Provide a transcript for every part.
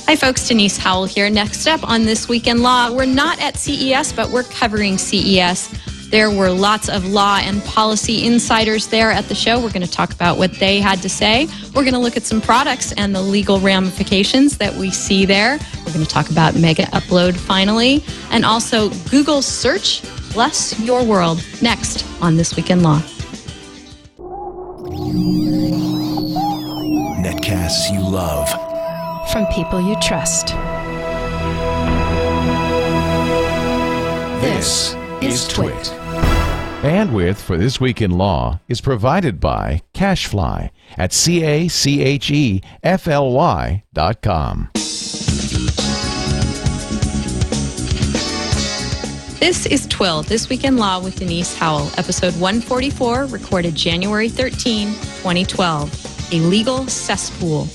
Hi folks, Denise Howell here. Next up on This Week in Law, we're not at CES, but we're covering CES. There were lots of law and policy insiders there at the show. We're going to talk about what they had to say. We're going to look at some products and the legal ramifications that we see there. We're going to talk about Megaupload finally, and also Google Search Bless Your World next on This Week in Law. Netcasts you love. From people you trust. This is TWiL. Bandwidth for This Week in Law is provided by Cachefly at CACHEFLY.com. This is TWiL, This Week in Law with Denise Howell, episode 144, recorded January 13, 2012, a legal cesspool.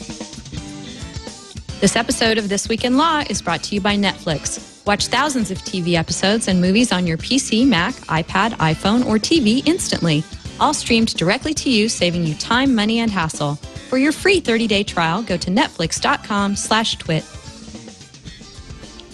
This episode of This Week in Law is brought to you by Netflix. Watch thousands of TV episodes and movies on your PC, Mac, iPad, iPhone, or TV instantly. All streamed directly to you, saving you time, money, and hassle. For your free 30-day trial, go to netflix.com/twit.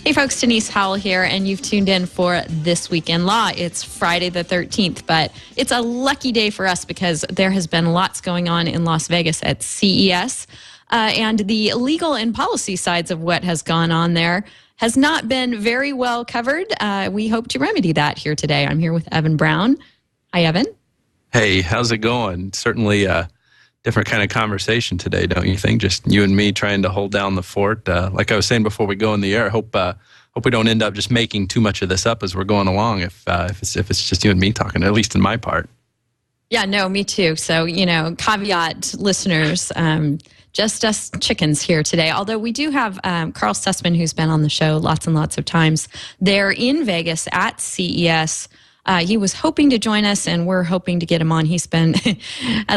Hey folks, Denise Howell here, and you've tuned in for This Week in Law. It's Friday the 13th, but it's a lucky day for us because there has been lots going on in Las Vegas at CES. And the legal and policy sides of what has gone on there has not been very well covered. We hope to remedy that here today. I'm here with Evan Brown. Hi, Evan. Hey, how's it going? Certainly a different kind of conversation today, don't you think? Just you and me trying to hold down the fort. Like I was saying before we go in the air, hope we don't end up just making too much of this up as we're going along. If it's just you and me talking, at least in my part. Yeah, no, me too. So, caveat, listeners, just us chickens here today. Although we do have Carl Sussman, who's been on the show lots and lots of times. They're in Vegas at CES. He was hoping to join us, and we're hoping to get him on. He's been,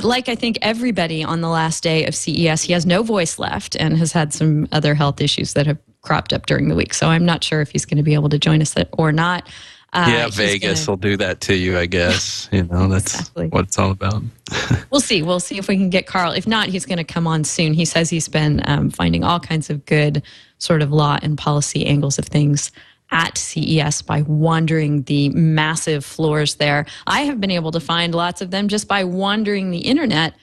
like I think everybody on the last day of CES, he has no voice left and has had some other health issues that have cropped up during the week. So I'm not sure if he's going to be able to join us or not. Vegas will do that to you, I guess. That's exactly what it's all about. We'll see. We'll see if we can get Carl. If not, he's going to come on soon. He says he's been finding all kinds of good sort of law and policy angles of things at CES by wandering the massive floors there. I have been able to find lots of them just by wandering the internet.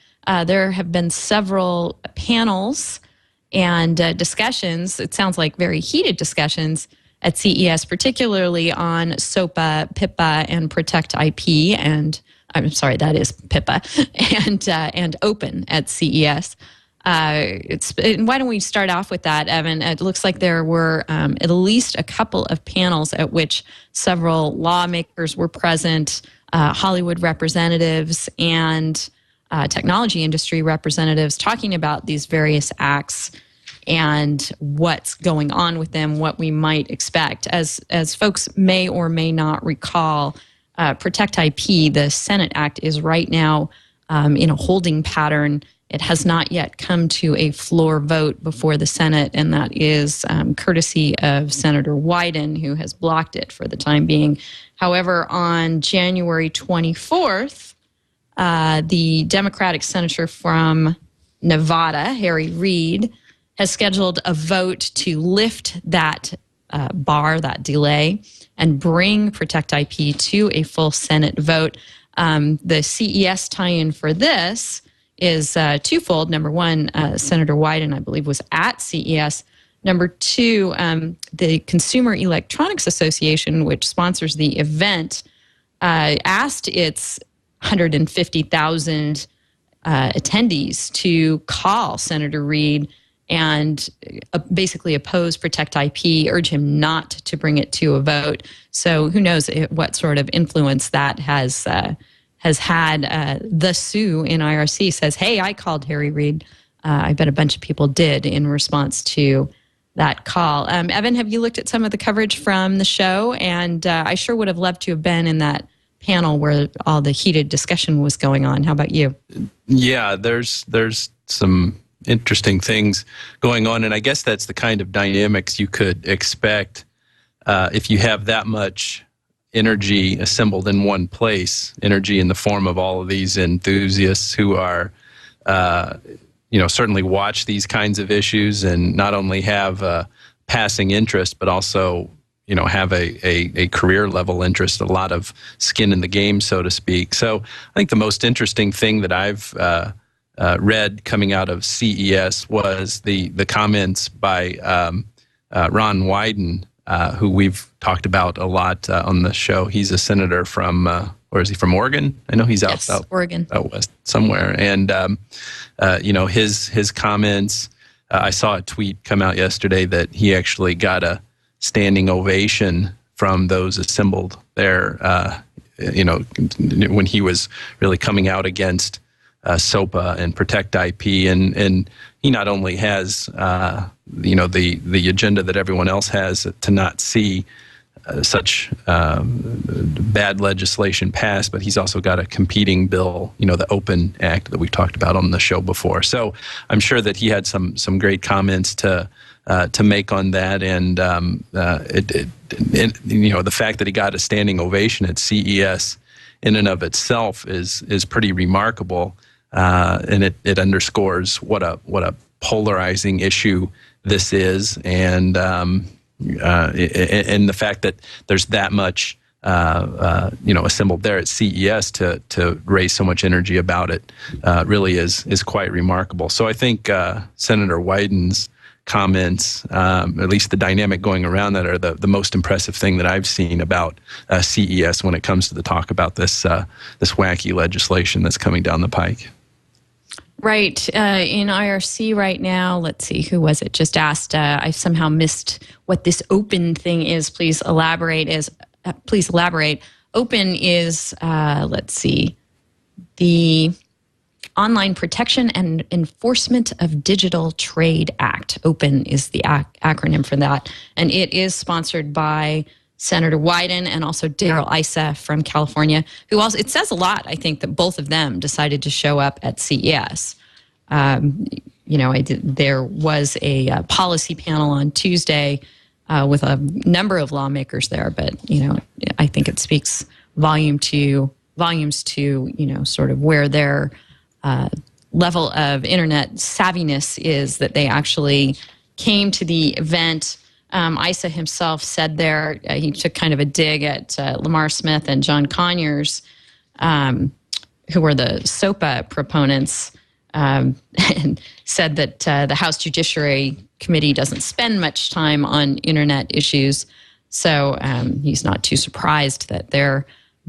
There have been several panels and discussions. It sounds like very heated discussions at CES, particularly on SOPA, PIPA, and Protect IP, and I'm sorry, that is PIPA, and Open at CES. Why don't we start off with that, Evan? It looks like there were at least a couple of panels at which several lawmakers were present, Hollywood representatives, and technology industry representatives talking about these various acts and what's going on with them, what we might expect. As folks may or may not recall, Protect IP, the Senate Act, is right now in a holding pattern. It has not yet come to a floor vote before the Senate, and that is courtesy of Senator Wyden, who has blocked it for the time being. However, on January 24th, the Democratic senator from Nevada, Harry Reid, has scheduled a vote to lift that bar, that delay, and bring Protect IP to a full Senate vote. The CES tie-in for this is twofold. Number one, Senator Wyden, I believe, was at CES. Number two, the Consumer Electronics Association, which sponsors the event, asked its 150,000 attendees to call Senator Reid and basically oppose Protect IP, urge him not to bring it to a vote. So who knows what sort of influence that has had. The Sue in IRC says, hey, I called Harry Reid. I bet a bunch of people did in response to that call. Evan, have you looked at some of the coverage from the show? And I sure would have loved to have been in that panel where all the heated discussion was going on. How about you? Yeah, there's some interesting things going on, and I guess that's the kind of dynamics you could expect if you have that much energy assembled in one place, energy in the form of all of these enthusiasts who are certainly watch these kinds of issues and not only have passing interest, but also have a career level interest, a lot of skin in the game, so to speak. So I think the most interesting thing that I've read coming out of CES was the comments by Ron Wyden, who we've talked about a lot on the show. He's a senator from, or is he from Oregon? I know he's out Oregon, out west somewhere. And his comments. I saw a tweet come out yesterday that he actually got a standing ovation from those assembled there. When he was really coming out against SOPA and Protect IP, and he not only has the agenda that everyone else has to not see such bad legislation passed, but he's also got a competing bill, the Open Act that we've talked about on the show before. So I'm sure that he had some great comments to make on that, and the fact that he got a standing ovation at CES in and of itself is pretty remarkable, and it underscores what a polarizing issue this is, and the fact that there's that much assembled there at CES to raise so much energy about it really is quite remarkable. So I think Senator Wyden's comments, at least the dynamic going around that, are the most impressive thing that I've seen about CES when it comes to the talk about this wacky legislation that's coming down the pike. Right. In IRC right now, let's see, who was it? Just asked, I somehow missed what this open thing is. Please elaborate. Open is, let's see, the Online Protection and Enforcement of Digital Trade Act. Open is the acronym for that. And it is sponsored by Senator Wyden and also Darrell Issa from California, who also, it says a lot, I think, that both of them decided to show up at CES. There was a policy panel on Tuesday with a number of lawmakers there, but, I think it speaks volumes to, sort of where their level of internet savviness is, that they actually came to the event. Issa himself said there, he took kind of a dig at Lamar Smith and John Conyers, who were the SOPA proponents, and said that the House Judiciary Committee doesn't spend much time on internet issues. So he's not too surprised that their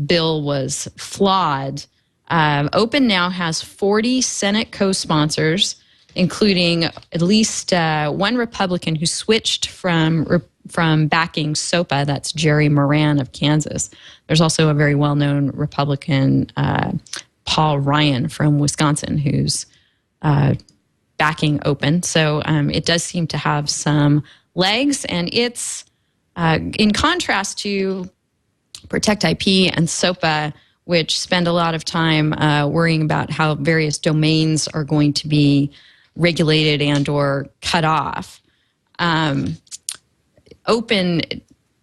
bill was flawed. Open now has 40 Senate co-sponsors, including at least one Republican who switched from backing SOPA. That's Jerry Moran of Kansas. There's also a very well-known Republican, Paul Ryan from Wisconsin, who's backing Open. So it does seem to have some legs, and it's in contrast to Protect IP and SOPA, which spend a lot of time worrying about how various domains are going to be regulated and or cut off. Open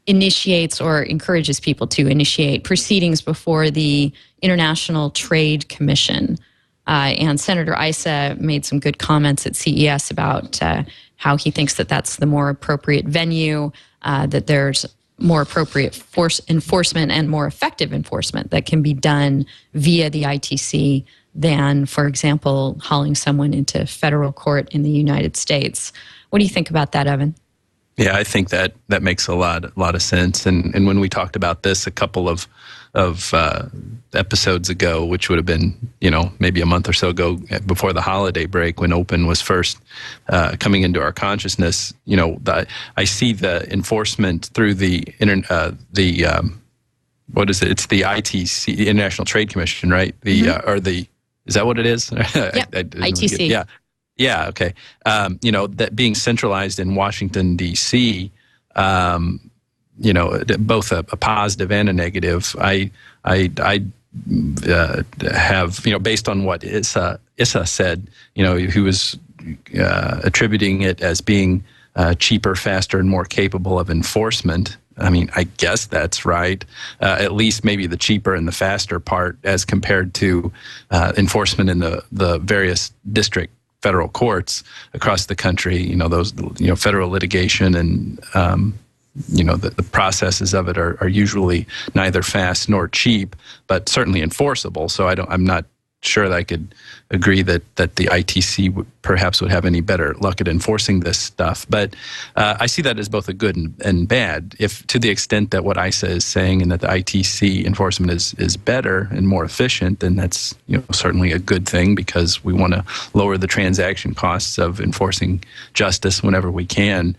initiates or encourages people to initiate proceedings before the International Trade Commission. And Senator Issa made some good comments at CES about how he thinks that that's the more appropriate venue, that there's more appropriate force enforcement and more effective enforcement that can be done via the ITC than, for example, hauling someone into federal court in the United States. What do you think about that, Evan? Yeah, I think that makes a lot of sense. And when we talked about this a couple of episodes ago, which would have been, maybe a month or so ago before the holiday break, when Open was first coming into our consciousness, I see the enforcement through what is it? It's the ITC, the International Trade Commission, right? Is that what it is? Yep, ITC. Yeah. Yeah, okay. That being centralized in Washington, D.C., both a positive and a negative. I have, based on what Issa said, who was attributing it as being cheaper, faster, and more capable of enforcement. I mean, I guess that's right. At least maybe the cheaper and the faster part as compared to enforcement in the various district federal courts across the country. Those federal litigation and the processes of it are usually neither fast nor cheap, but certainly enforceable. So I'm not sure that I could agree that the ITC perhaps would have any better luck at enforcing this stuff. But I see that as both a good and bad. If to the extent that what ISA is saying and that the ITC enforcement is better and more efficient, then that's certainly a good thing, because we want to lower the transaction costs of enforcing justice whenever we can.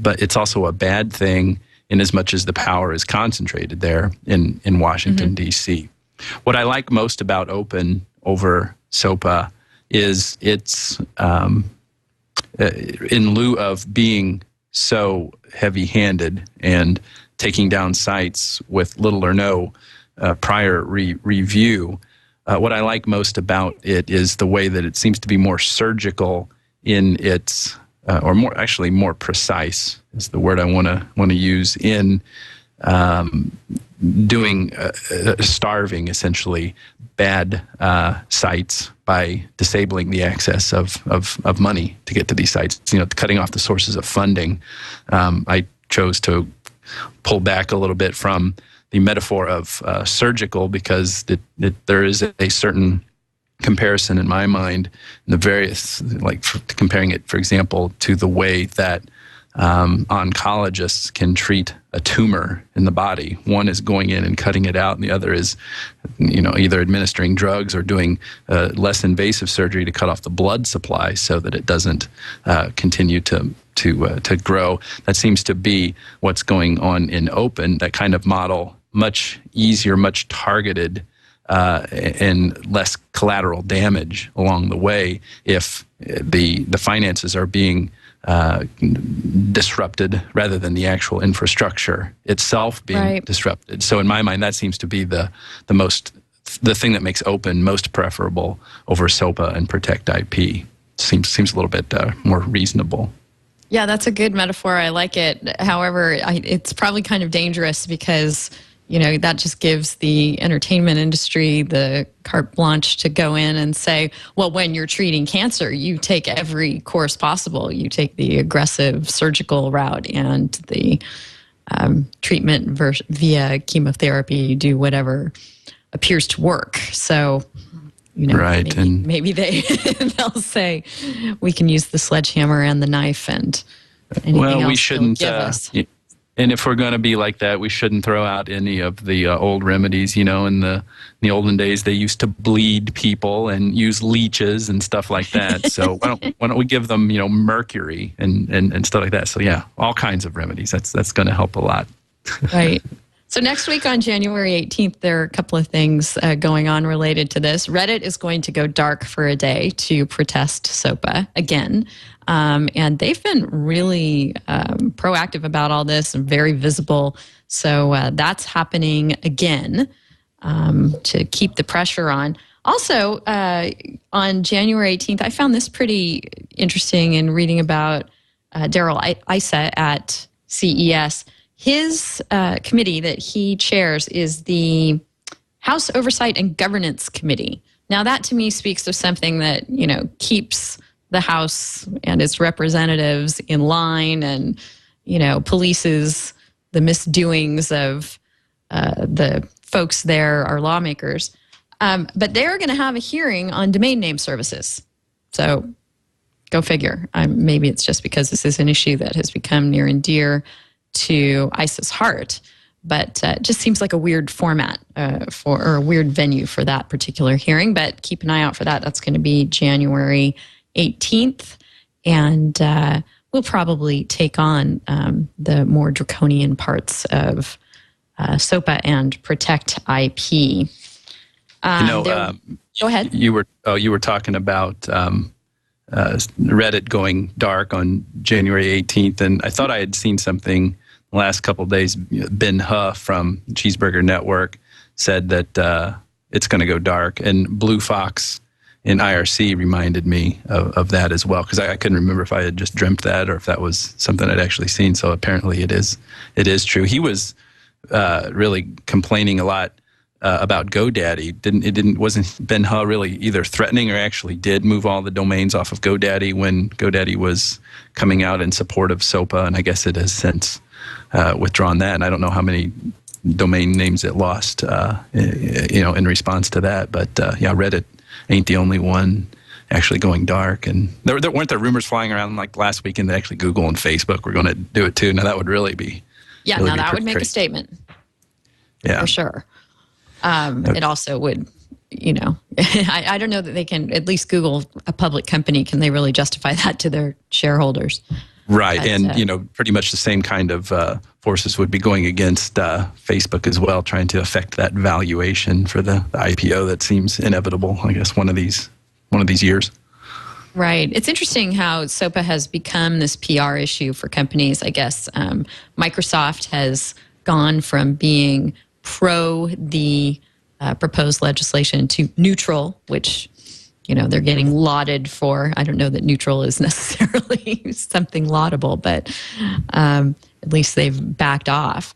But it's also a bad thing in as much as the power is concentrated there in Washington, D.C. What I like most about Open over SOPA is it's, in lieu of being so heavy-handed and taking down sites with little or no prior review, what I like most about it is the way that it seems to be more surgical in its, or more precise is the word I want to use, in doing starving essentially bad sites by disabling the access of money to get to these sites, cutting off the sources of funding. I chose to pull back a little bit from the metaphor of surgical, because there is a certain comparison in my mind in the various, comparing it, for example, to the way that oncologists can treat a tumor in the body. One is going in and cutting it out, and the other is, either administering drugs or doing less invasive surgery to cut off the blood supply so that it doesn't continue to grow. That seems to be what's going on in Open. That kind of model, much easier, much targeted, and less collateral damage along the way if the finances are being disrupted rather than the actual infrastructure itself being disrupted. So in my mind, that seems to be the thing that makes Open most preferable over SOPA and Protect IP. Seems a little bit more reasonable. Yeah, that's a good metaphor. I like it. However, it's probably kind of dangerous, because that just gives the entertainment industry the carte blanche to go in and say, well, when you're treating cancer, you take every course possible. You take the aggressive surgical route and the treatment via chemotherapy. You do whatever appears to work. So, right. maybe they'll say we can use the sledgehammer and the knife and anything else we shouldn't give us. And if we're going to be like that, we shouldn't throw out any of the old remedies. In the olden days, they used to bleed people and use leeches and stuff like that. So why don't we give them, mercury and stuff like that? So yeah, all kinds of remedies. That's going to help a lot. Right. So next week on January 18th, there are a couple of things going on related to this. Reddit is going to go dark for a day to protest SOPA again. And they've been really proactive about all this and very visible. So that's happening again to keep the pressure on. Also, on January 18th, I found this pretty interesting in reading about Daryl Issa at CES. His committee that he chairs is the House Oversight and Governance Committee. Now, that to me speaks of something that, keeps the House and its representatives in line and, polices the misdoings of the folks there, our lawmakers. But they're going to have a hearing on domain name services. So go figure. Maybe it's just because this is an issue that has become near and dear to ISA's heart, but it just seems like a weird format or a weird venue for that particular hearing. But keep an eye out for that. That's going to be January 18th, and we'll probably take on the more draconian parts of SOPA and Protect IP. Go ahead. You were talking about Reddit going dark on January 18th, and I thought I had seen something the last couple of days. Ben Huff from Cheeseburger Network said that it's going to go dark, and Blue Fox in IRC reminded me of that as well, because I couldn't remember if I had just dreamt that or if that was something I'd actually seen. So apparently it is true. He was really complaining a lot about GoDaddy. Wasn't Ben Huh really either threatening or actually did move all the domains off of GoDaddy when GoDaddy was coming out in support of SOPA, and I guess it has since withdrawn that. And I don't know how many domain names it lost, in response to that. But Reddit ain't the only one actually going dark. And there weren't there rumors flying around like last weekend that actually Google and Facebook were going to do it too. Now that would really be that would make a statement. Yeah, for sure. It also would, I don't know that they can, at least Google, a public company, can they really justify that to their shareholders? Right. But, and, pretty much the same kind of forces would be going against Facebook as well, trying to affect that valuation for the IPO that seems inevitable, I guess, one of these years. Right. It's interesting how SOPA has become this PR issue for companies. I guess Microsoft has gone from being pro the proposed legislation to neutral, which, they're getting lauded for. I don't know that neutral is necessarily something laudable, but at least they've backed off.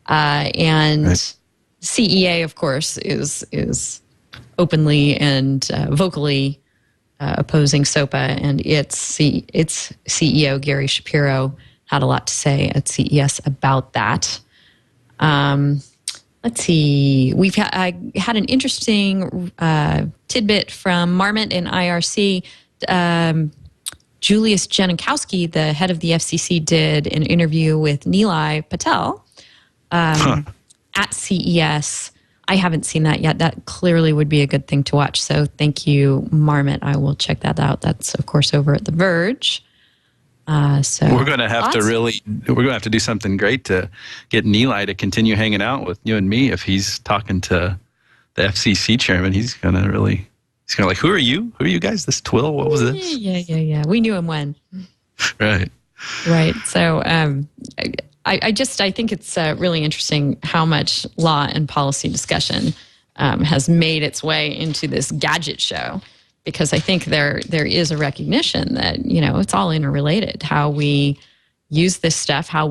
And right. CEA, of course, is openly and vocally opposing SOPA, and its CEO, Gary Shapiro, had a lot to say at CES about that. Let's see. I had an interesting tidbit from Marmot and IRC. Julius Janikowski, the head of the FCC, did an interview with Nilay Patel at CES. I haven't seen that yet. That clearly would be a good thing to watch. So thank you, Marmot. I will check that out. That's, of course, over at The Verge. So we're going to have to do something great to get Nilay to continue hanging out with you and me. If he's talking to the FCC chairman, he's going to like, who are you? Who are you guys? This TWiL? What was this? Yeah. We knew him when. Right. So, I think it's really interesting how much law and policy discussion has made its way into this gadget show. Because I think there is a recognition that, it's all interrelated. How we use this stuff, how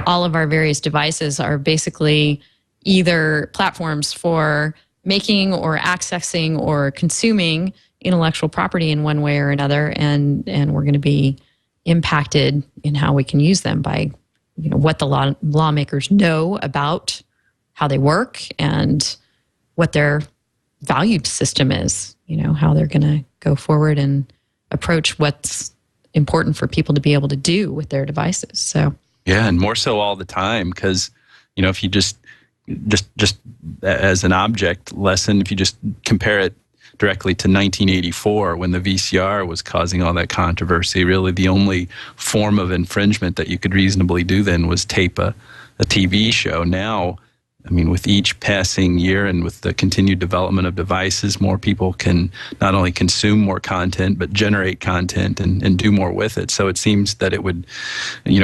all of our various devices are basically either platforms for making or accessing or consuming intellectual property in one way or another, and we're going to be impacted in how we can use them by, what the lawmakers know about how they work and what their value system is, how they're going to go forward and approach what's important for people to be able to do with their devices. So yeah, and more so all the time, because if you just as an object lesson, if you just compare it directly to 1984 when the VCR was causing all that controversy, really the only form of infringement that you could reasonably do then was tape a TV show. Now, with each passing year and with the continued development of devices, more people can not only consume more content, but generate content and do more with it. So it seems that it would,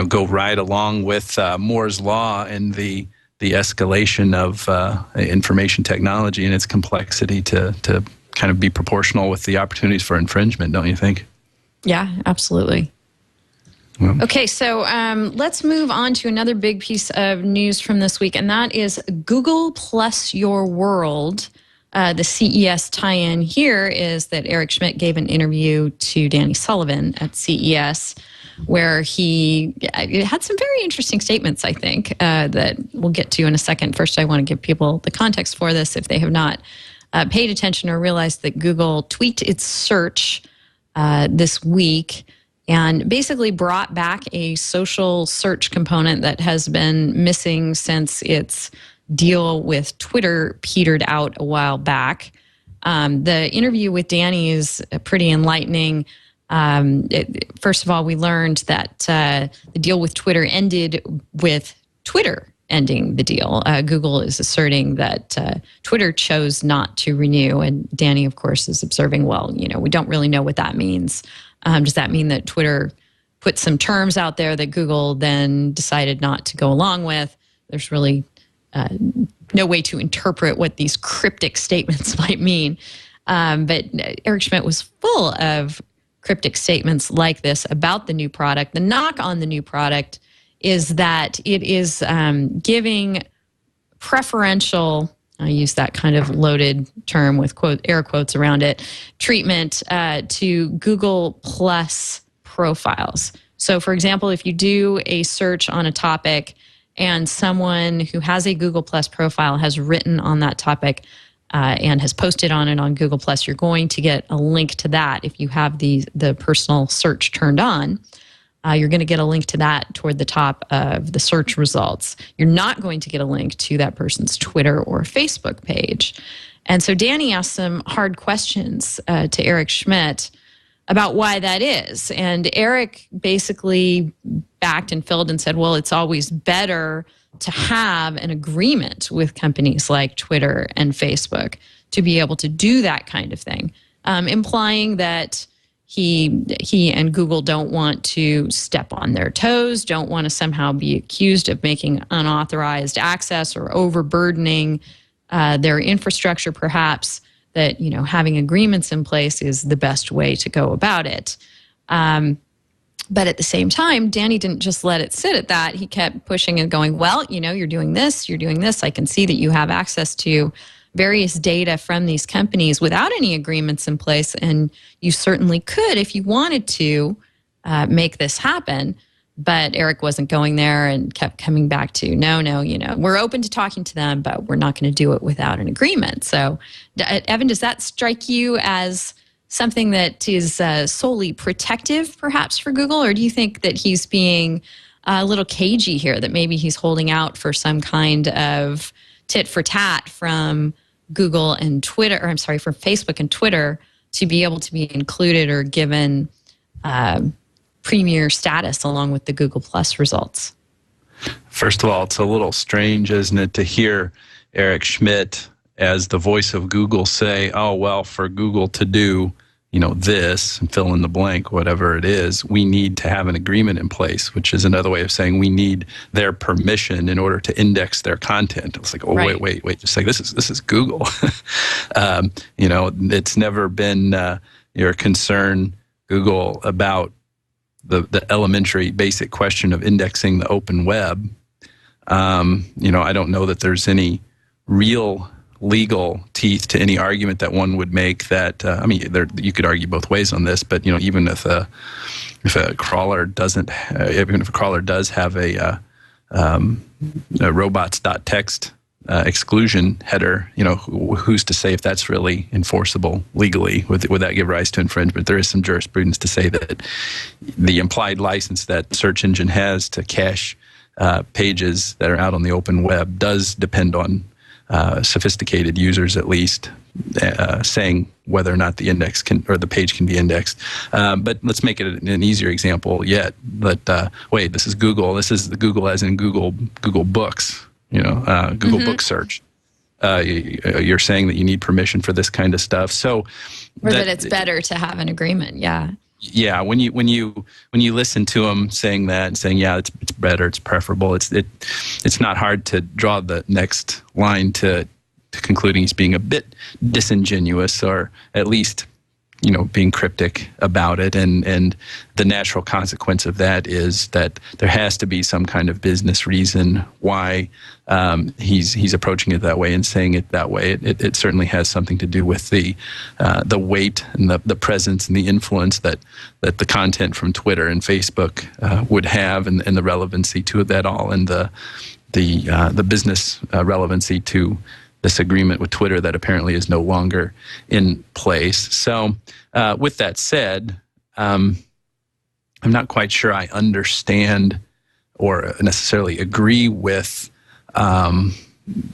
go right along with Moore's Law and the escalation of information technology and its complexity to kind of be proportional with the opportunities for infringement, don't you think? Yeah, absolutely. Well. Okay, so let's move on to another big piece of news from this week, and that is Google plus Your World. The CES tie-in here is that Eric Schmidt gave an interview to Danny Sullivan at CES, where he had some very interesting statements, I think, that we'll get to in a second. First, I want to give people the context for this if they have not paid attention or realized that Google tweaked its search this week and basically brought back a social search component that has been missing since its deal with Twitter petered out a while back. The interview with Danny is pretty enlightening. First of all, we learned that the deal with Twitter ended with Twitter ending the deal. Google is asserting that Twitter chose not to renew, and Danny, of course, is observing, well, we don't really know what that means. Does that mean that Twitter put some terms out there that Google then decided not to go along with? There's really no way to interpret what these cryptic statements might mean. But Eric Schmidt was full of cryptic statements like this about the new product. The knock on the new product is that it is giving preferential, I use that kind of loaded term with air quotes around it, treatment to Google Plus profiles. So, for example, if you do a search on a topic and someone who has a Google Plus profile has written on that topic and has posted on it on Google Plus, you're going to get a link to that if you have the personal search turned on. You're going to get a link to that toward the top of the search results. You're not going to get a link to that person's Twitter or Facebook page. And so Danny asked some hard questions to Eric Schmidt about why that is. And Eric basically backed and filled and said, well, it's always better to have an agreement with companies like Twitter and Facebook to be able to do that kind of thing, implying that he and Google don't want to step on their toes, don't want to somehow be accused of making unauthorized access or overburdening their infrastructure, perhaps, that, you know, having agreements in place is the best way to go about it. But at the same time, Danny didn't just let it sit at that. He kept pushing and going, well, you know, you're doing this. I can see that you have access to various data from these companies without any agreements in place. And you certainly could, if you wanted to, make this happen. But Eric wasn't going there and kept coming back to, no, you know, we're open to talking to them, but we're not going to do it without an agreement. So, Evan, does that strike you as something that is solely protective, perhaps, for Google? Or do you think that he's being a little cagey here, that maybe he's holding out for some kind of tit for tat from Google and Twitter, or I'm sorry, from Facebook and Twitter to be able to be included or given premier status along with the Google Plus results? First of all, it's a little strange, isn't it, to hear Eric Schmidt as the voice of Google say, oh, well, for Google to do, you know, this, and fill in the blank, whatever it is, we need to have an agreement in place, which is another way of saying we need their permission in order to index their content. It's like, oh, right. wait, just like this is Google. You know, it's never been your concern, Google, about the elementary basic question of indexing the open web. You know, I don't know that there's any real legal teeth to any argument that one would make that, I mean, you could argue both ways on this, but, you know, even if a crawler doesn't, even if a crawler does have a robots.txt exclusion header, you know, who's to say if that's really enforceable legally? Would that give rise to infringement? There is some jurisprudence to say that the implied license that search engine has to cache pages that are out on the open web does depend on sophisticated users, at least, saying whether or not the index can, or the page can be indexed. But let's make it an easier example yet. But wait, this is Google. This is the Google as in Google Books. You know, Google Book Search. You're saying that you need permission for this kind of stuff. So, or that it's better to have an agreement. Yeah. Yeah, when you listen to him saying that and saying, yeah, it's better, it's preferable, it's not hard to draw the next line to concluding he's being a bit disingenuous, or at least, you know, being cryptic about it. And the natural consequence of that is that there has to be some kind of business reason why he's approaching it that way and saying it that way. It certainly has something to do with the weight and the presence and the influence that the content from Twitter and Facebook would have, and the relevancy to that all, and the business relevancy to this agreement with Twitter that apparently is no longer in place. So with that said, I'm not quite sure I understand or necessarily agree with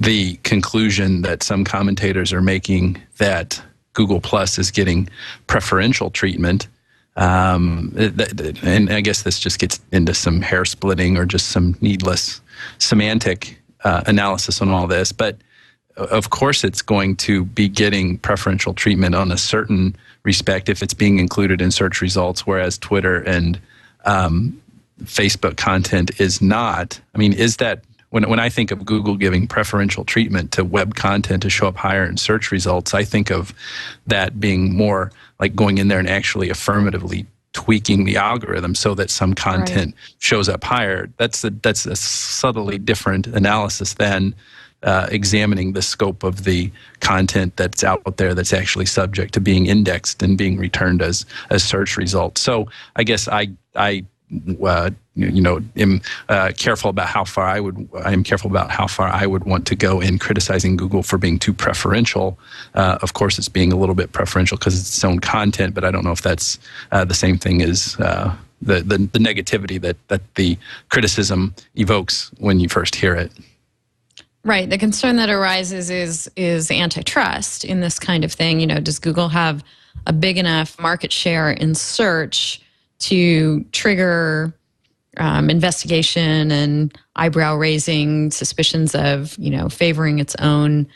the conclusion that some commentators are making that Google Plus is getting preferential treatment. And I guess this just gets into some hair splitting or just some needless semantic analysis on all this. But of course, it's going to be getting preferential treatment on a certain respect if it's being included in search results, whereas Twitter and Facebook content is not. I mean, is that, when I think of Google giving preferential treatment to web content to show up higher in search results, I think of that being more like going in there and actually affirmatively tweaking the algorithm so that some content shows up higher. That's a subtly different analysis than examining the scope of the content that's out there that's actually subject to being indexed and being returned as search results. So I guess I am careful about how far I would want to go in criticizing Google for being too preferential. Of course, it's being a little bit preferential because it's its own content, but I don't know if that's the same thing as the negativity that the criticism evokes when you first hear it. Right. The concern that arises is antitrust in this kind of thing. Does Google have a big enough market share in search to trigger investigation and eyebrow-raising suspicions of, favoring its own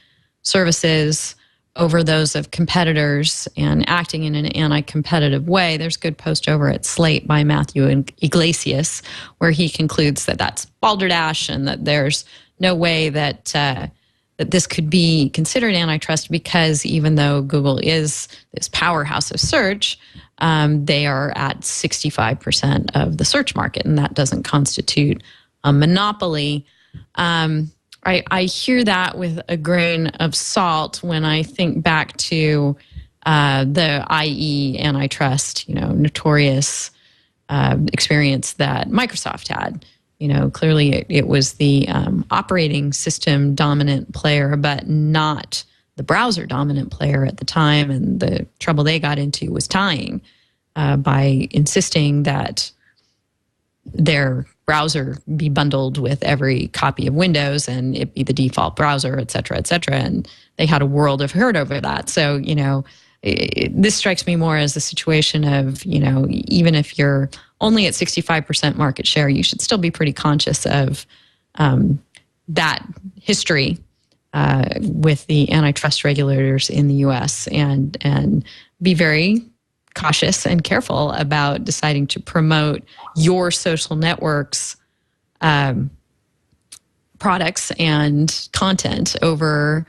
services over those of competitors and acting in an anti-competitive way? There's a good post over at Slate by Matthew Iglesias where he concludes that that's balderdash and that there's no way that that this could be considered antitrust because even though Google is this powerhouse of search, they are at 65% of the search market, and that doesn't constitute a monopoly. I hear that with a grain of salt when I think back to the IE antitrust, notorious experience that Microsoft had. Clearly it was the operating system dominant player, but not the browser dominant player at the time. And the trouble they got into was tying by insisting that their browser be bundled with every copy of Windows and it be the default browser, et cetera, et cetera. And they had a world of hurt over that. So, this strikes me more as a situation of, even if you're only at 65% market share, you should still be pretty conscious of that history with the antitrust regulators in the U.S. and be very cautious and careful about deciding to promote your social networks products and content over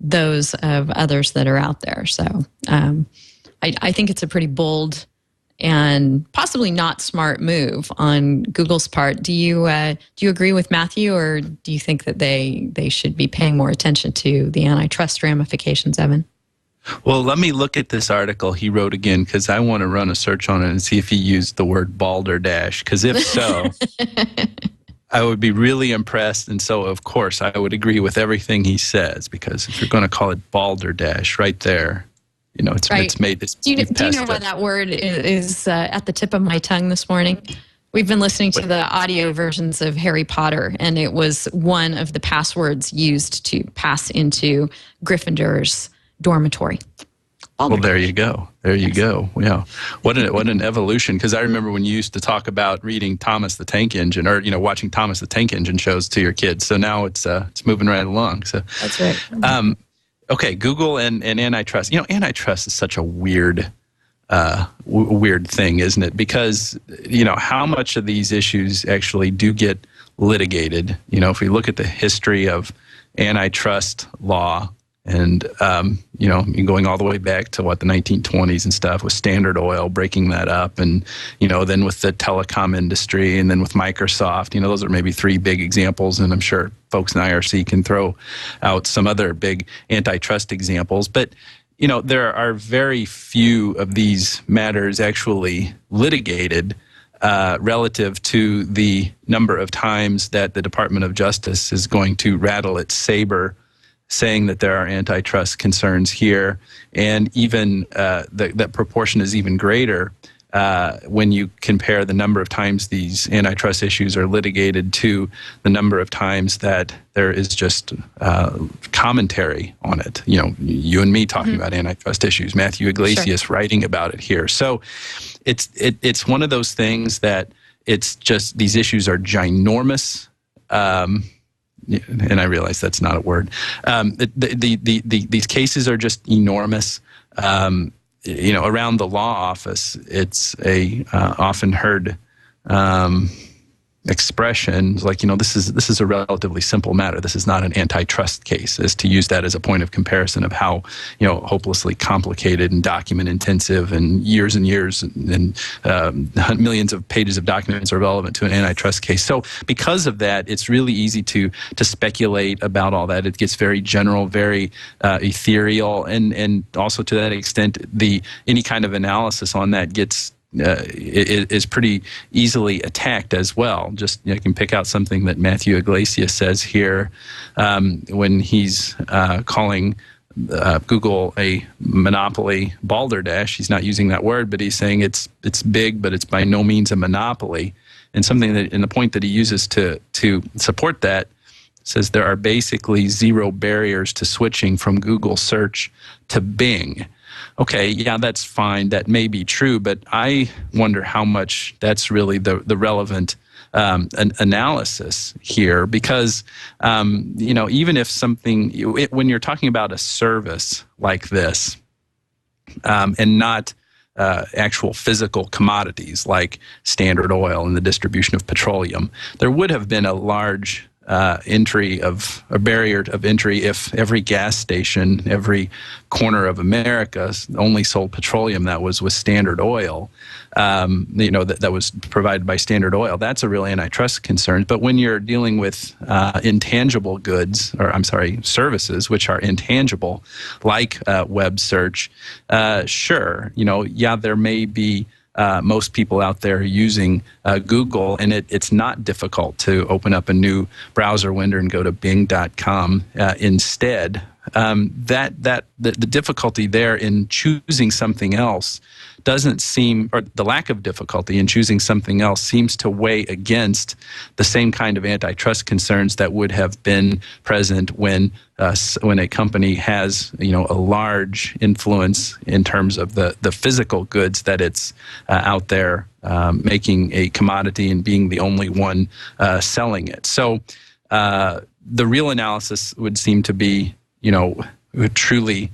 those of others that are out there. So I think it's a pretty bold and possibly not smart move on Google's part. Do you agree with Matthew, or do you think that they should be paying more attention to the antitrust ramifications, Evan? Well, let me look at this article he wrote again because I want to run a search on it and see if he used the word balderdash. Because if so, I would be really impressed. And so, of course, I would agree with everything he says because if you're going to call it balderdash right there, it's right. It's made this. Do you know why that word is at the tip of my tongue this morning? We've been listening to the audio versions of Harry Potter, and it was one of the passwords used to pass into Gryffindor's dormitory. Well, there you go. There you go. Yeah. What an evolution. Because I remember when you used to talk about reading Thomas the Tank Engine or, watching Thomas the Tank Engine shows to your kids. So now it's moving right along. So that's right. Okay. Google and antitrust. Antitrust is such a weird thing, isn't it? Because, how much of these issues actually do get litigated? If we look at the history of antitrust law, and, going all the way back to the 1920s and stuff with Standard Oil breaking that up. And, then with the telecom industry and then with Microsoft, those are maybe three big examples. And I'm sure folks in IRC can throw out some other big antitrust examples. But, there are very few of these matters actually litigated relative to the number of times that the Department of Justice is going to rattle its saber saying that there are antitrust concerns here, and even that proportion is even greater when you compare the number of times these antitrust issues are litigated to the number of times that there is just commentary on it. You and me talking about antitrust issues, Matthew Iglesias writing about it here. So it's one of those things that it's just these issues are ginormous. And I realize that's not a word. These cases are just enormous. Around the law office, it's a often heard expression, like, this is a relatively simple matter. This is not an antitrust case, is to use that as a point of comparison of how, hopelessly complicated and document intensive and years and millions of pages of documents are relevant to an antitrust case. So because of that, it's really easy to speculate about all that. It gets very general, very ethereal, and also to that extent, any kind of analysis on that gets is pretty easily attacked as well. Just you can pick out something that Matthew Iglesias says here when he's calling Google a monopoly balderdash. He's not using that word, but he's saying it's big, but it's by no means a monopoly. And something that, and the point that he uses to support that, says there are basically zero barriers to switching from Google search to Bing. Okay, yeah, that's fine. That may be true, but I wonder how much that's really the relevant analysis here, because even if something, when you're talking about a service like this, and not actual physical commodities like Standard Oil and the distribution of petroleum, there would have been a large barrier of entry if every gas station, every corner of America only sold petroleum that was with Standard Oil, that was provided by Standard Oil. That's a real antitrust concern. But when you're dealing with intangible goods, services, which are intangible, like web search, sure, there may be most people out there using Google, and it's not difficult to open up a new browser window and go to bing.com instead. The difficulty there in choosing something else doesn't seem, or the lack of difficulty in choosing something else seems to weigh against the same kind of antitrust concerns that would have been present when a company has a large influence in terms of the physical goods that it's out there making a commodity and being the only one selling it. So the real analysis would seem to be truly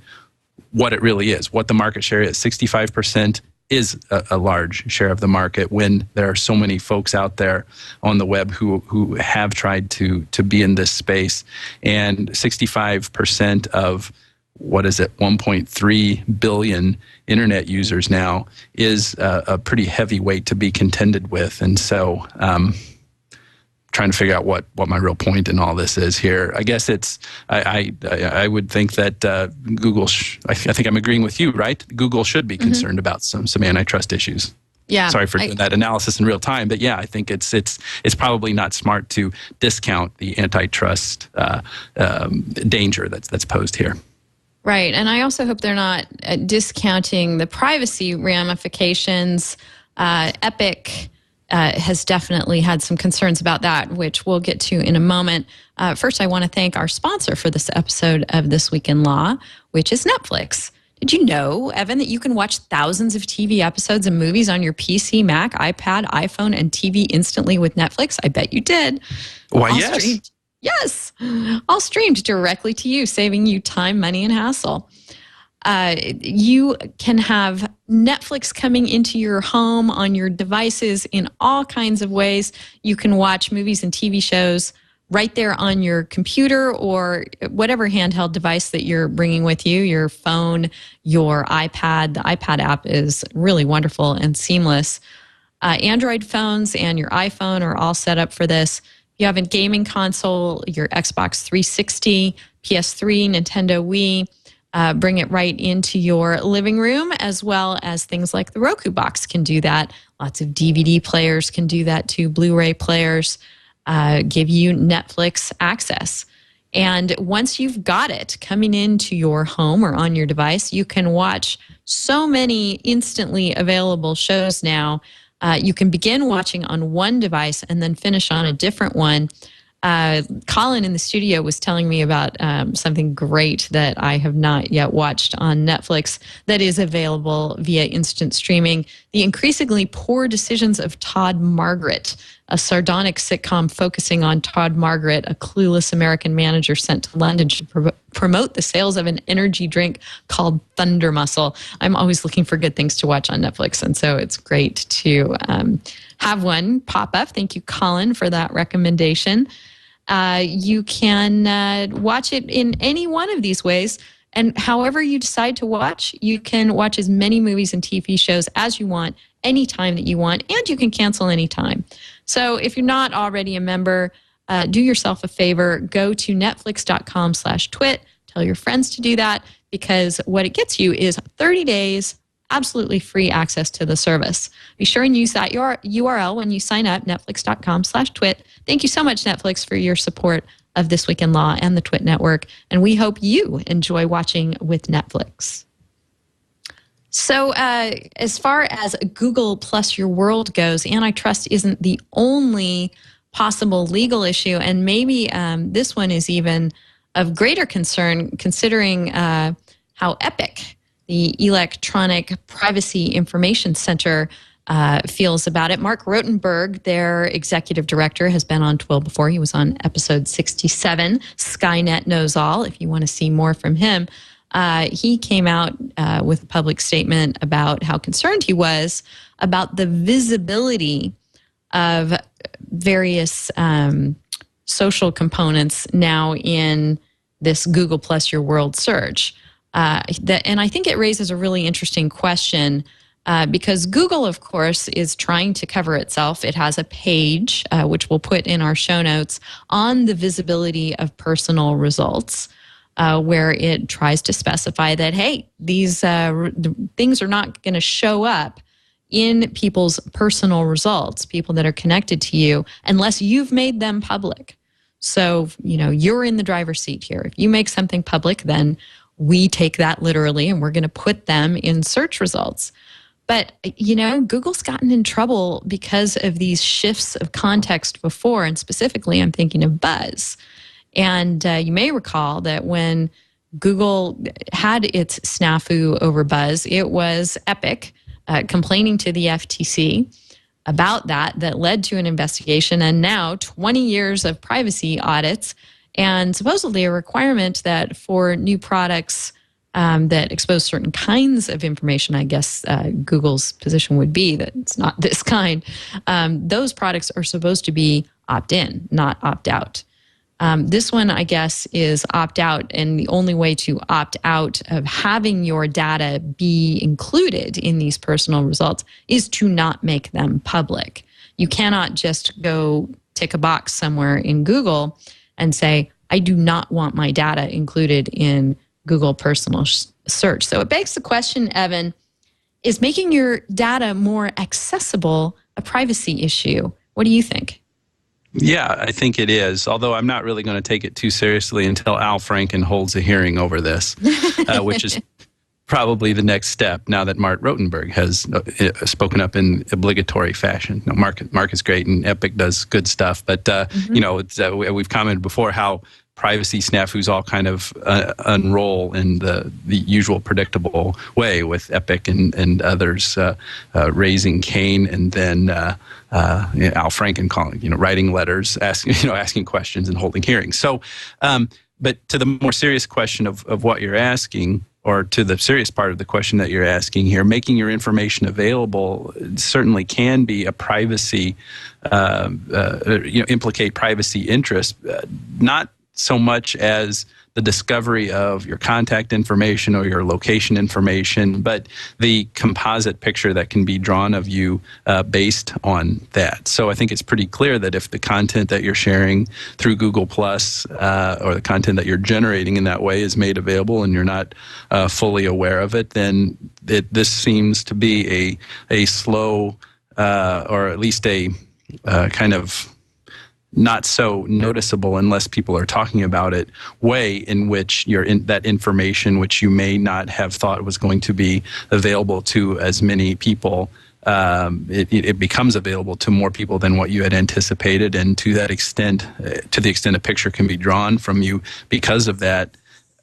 what it really is, what the market share is. 65% is a large share of the market when there are so many folks out there on the web who have tried to be in this space. And 65% of, 1.3 billion internet users now is a pretty heavy weight to be contended with. And so trying to figure out what my real point in all this is here. I guess I would think that Google, I think I'm agreeing with you, right? Google should be concerned about some antitrust issues. Yeah. Sorry for doing that analysis in real time, but yeah, I think it's probably not smart to discount the antitrust danger that's posed here. Right, and I also hope they're not discounting the privacy ramifications. Epic has definitely had some concerns about that, which we'll get to in a moment. First, I want to thank our sponsor for this episode of This Week in Law, which is Netflix. Did you know, Evan, that you can watch thousands of TV episodes and movies on your PC, Mac, iPad, iPhone, and TV instantly with Netflix? I bet you did. Why, yes. Yes, all streamed directly to you, saving you time, money, and hassle. You can have Netflix coming into your home on your devices in all kinds of ways. You can watch movies and TV shows right there on your computer or whatever handheld device that you're bringing with you, your phone, your iPad. The iPad app is really wonderful and seamless. Android phones and your iPhone are all set up for this. You have a gaming console, your Xbox 360, PS3, Nintendo Wii. Bring it right into your living room, as well as things like the Roku box can do that. Lots of DVD players can do that too. Blu-ray players give you Netflix access. And once you've got it coming into your home or on your device, you can watch so many instantly available shows now. You can begin watching on one device and then finish on a different one. Colin in the studio was telling me about something great that I have not yet watched on Netflix that is available via instant streaming. The Increasingly Poor Decisions of Todd Margaret. a sardonic sitcom focusing on Todd Margaret, a clueless American manager sent to London to promote the sales of an energy drink called Thunder Muscle. I'm always looking for good things to watch on Netflix, and so it's great to have one pop up. Thank you, Colin, for that recommendation. You can watch it in any one of these ways. And however you decide to watch, you can watch as many movies and TV shows as you want, anytime that you want, and you can cancel anytime. So if you're not already a member, do yourself a favor, go to netflix.com/twit, tell your friends to do that, because what it gets you is 30 days, absolutely free access to the service. Be sure and use that URL when you sign up, netflix.com/twit. Thank you so much, Netflix, for your support of This Week in Law and the Twit Network. And we hope you enjoy watching with Netflix. So as far as Google plus your world goes, antitrust isn't the only possible legal issue. And maybe this one is even of greater concern, considering how Epic, the Electronic Privacy Information Center, feels about it. Mark Rotenberg, their executive director, has been on TWiL before. He was on episode 67, Skynet Knows All, if you want to see more from him. He came out with a public statement about how concerned he was about the visibility of various social components now in this Google plus your world search. And I think it raises a really interesting question, because Google, of course, is trying to cover itself. It has a page, which we'll put in our show notes, on the visibility of personal results, where it tries to specify that, hey, these things are not going to show up in people's personal results, people that are connected to you, unless you've made them public. So, you're in the driver's seat here. If you make something public, then we take that literally, and we're going to put them in search results. But, Google's gotten in trouble because of these shifts of context before, and specifically I'm thinking of Buzz. And you may recall that when Google had its snafu over Buzz, it was Epic complaining to the FTC about that led to an investigation, and now 20 years of privacy audits, and supposedly a requirement that for new products that expose certain kinds of information, I guess Google's position would be that it's not this kind, those products are supposed to be opt-in, not opt-out. This one, I guess, is opt-out, and the only way to opt out of having your data be included in these personal results is to not make them public. You cannot just go tick a box somewhere in Google and say, I do not want my data included in Google personal search. So it begs the question, Evan, is making your data more accessible a privacy issue? What do you think? Yeah, I think it is, although I'm not really going to take it too seriously until Al Franken holds a hearing over this, which is probably the next step now that Mark Rotenberg has spoken up in obligatory fashion. Mark is great, and Epic does good stuff, but we've commented before how privacy snafus all kind of unroll in the usual predictable way, with Epic and others raising Cain, and then Al Franken calling, writing letters, asking questions and holding hearings. So, but to the more serious question of what you're asking, or to the serious part of the question that you're asking here, making your information available certainly can be a privacy, implicate privacy interest, not so much as the discovery of your contact information or your location information, but the composite picture that can be drawn of you based on that. So I think it's pretty clear that if the content that you're sharing through Google Plus or the content that you're generating in that way is made available and you're not fully aware of it, then this seems to be a slow or at least a kind of not so noticeable unless people are talking about it way in which that information, which you may not have thought was going to be available to as many people, it becomes available to more people than what you had anticipated. And to the extent a picture can be drawn from you because of that,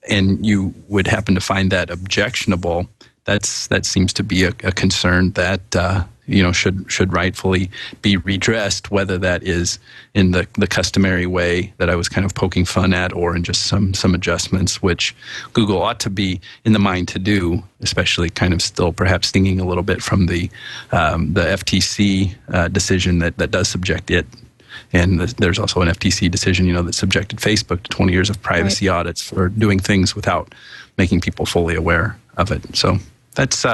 and you would happen to find that objectionable, that seems to be a concern that should rightfully be redressed, whether that is in the customary way that I was kind of poking fun at, or in just some adjustments, which Google ought to be in the mind to do, especially kind of still perhaps stinging a little bit from the FTC decision that does subject it. And there's also an FTC decision, that subjected Facebook to 20 years of privacy audits for doing things without making people fully aware of it. So that's,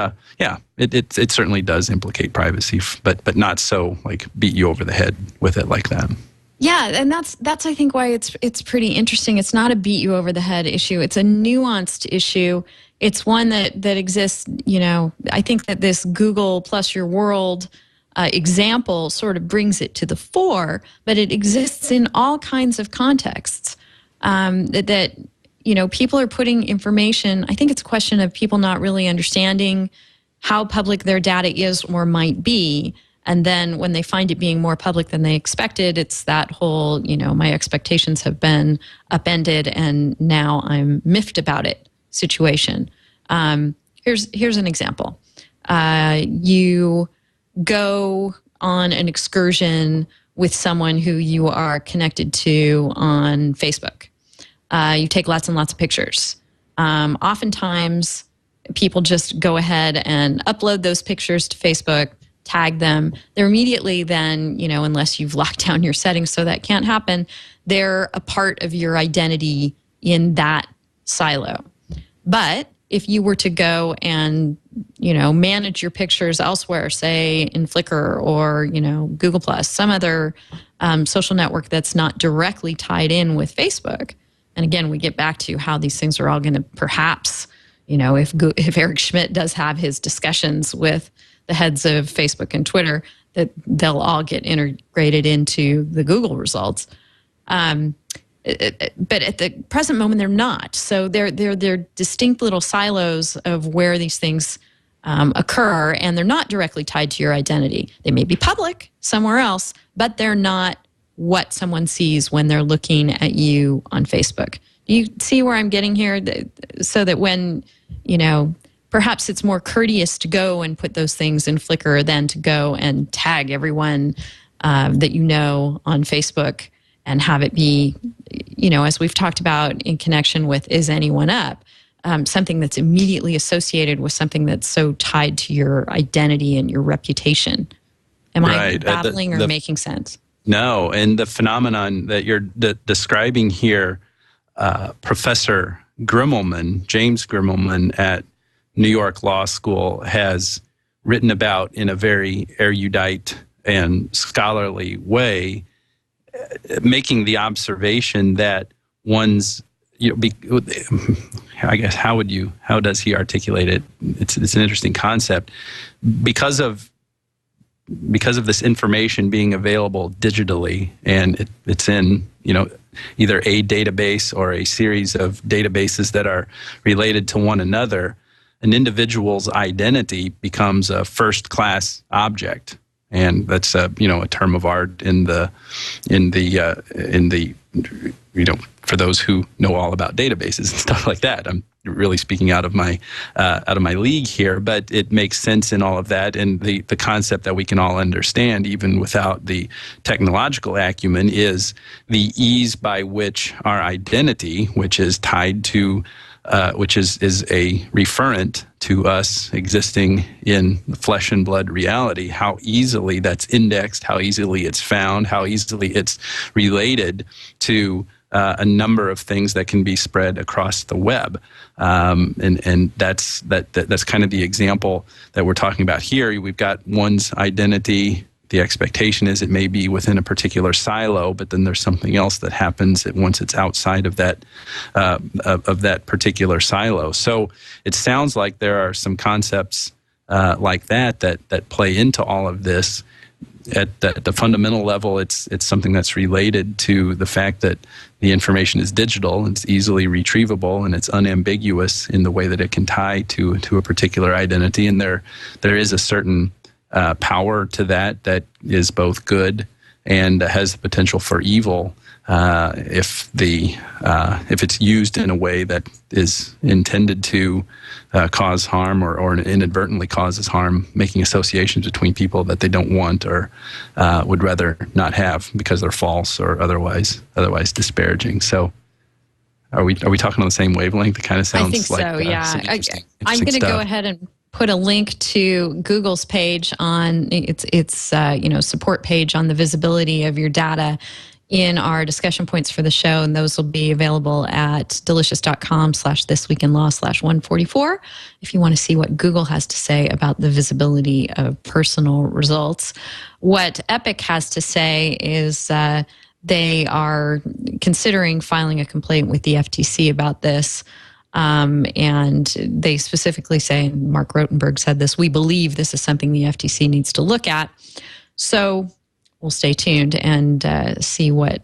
it certainly does implicate privacy, but not so like beat you over the head with it like that. Yeah, and that's I think why it's pretty interesting. It's not a beat you over the head issue. It's a nuanced issue. It's one that exists, I think that this Google plus your world example sort of brings it to the fore, but it exists in all kinds of contexts that people are putting information. I think it's a question of people not really understanding how public their data is or might be. And then when they find it being more public than they expected, it's that whole, my expectations have been upended and now I'm miffed about it situation. Here's an example. You go on an excursion with someone who you are connected to on Facebook. You take lots and lots of pictures. Oftentimes, people just go ahead and upload those pictures to Facebook, tag them. They're immediately then, unless you've locked down your settings so that can't happen, they're a part of your identity in that silo. But if you were to go and, manage your pictures elsewhere, say in Flickr or, Google+, some other social network that's not directly tied in with Facebook, and again, we get back to how these things are all going to perhaps, if Eric Schmidt does have his discussions with the heads of Facebook and Twitter, that they'll all get integrated into the Google results. But at the present moment, they're not. So they're distinct little silos of where these things occur, and they're not directly tied to your identity. They may be public somewhere else, but they're not what someone sees when they're looking at you on Facebook. Do you see where I'm getting here? So that when, perhaps it's more courteous to go and put those things in Flickr than to go and tag everyone that on Facebook and have it be, as we've talked about in connection with Is Anyone Up, something that's immediately associated with something that's so tied to your identity and your reputation. Am I babbling or making sense? No, and the phenomenon that you're describing here, Professor Grimmelman, James Grimmelman at New York Law School, has written about in a very erudite and scholarly way, making the observation that one's, I guess, how does he articulate it? It's an interesting concept. Because of this information being available digitally, and it's in, either a database or a series of databases that are related to one another, an individual's identity becomes a first-class object. And that's a term of art in the for those who know all about databases and stuff like that. I'm really speaking out of my league here, but it makes sense in all of that. And the concept that we can all understand, even without the technological acumen, is the ease by which our identity, which is tied to which is a referent to us existing in flesh and blood reality, how easily that's indexed, how easily it's found, how easily it's related to a number of things that can be spread across the web. And that's kind of the example that we're talking about here. We've got one's identity. The expectation is it may be within a particular silo, but then there's something else that happens once it's outside of that particular silo. So it sounds like there are some concepts like that play into all of this. At the fundamental level, it's something that's related to the fact that the information is digital, it's easily retrievable, and it's unambiguous in the way that it can tie to a particular identity. And there is a certain power to that is both good and has the potential for evil if it's used in a way that is intended to cause harm or inadvertently causes harm, making associations between people that they don't want or would rather not have because they're false or otherwise disparaging. So, are we talking on the same wavelength? It kind of sounds I think like so. Yeah, interesting I'm going to go ahead and put a link to Google's page on its support page on the visibility of your data in our discussion points for the show, and those will be available at delicious.com/thisweekinlaw/144 if you want to see what Google has to say about the visibility of personal results. What Epic has to say is they are considering filing a complaint with the FTC about this. And they specifically say, and Mark Rotenberg said this, we believe this is something the FTC needs to look at. So we'll stay tuned and see what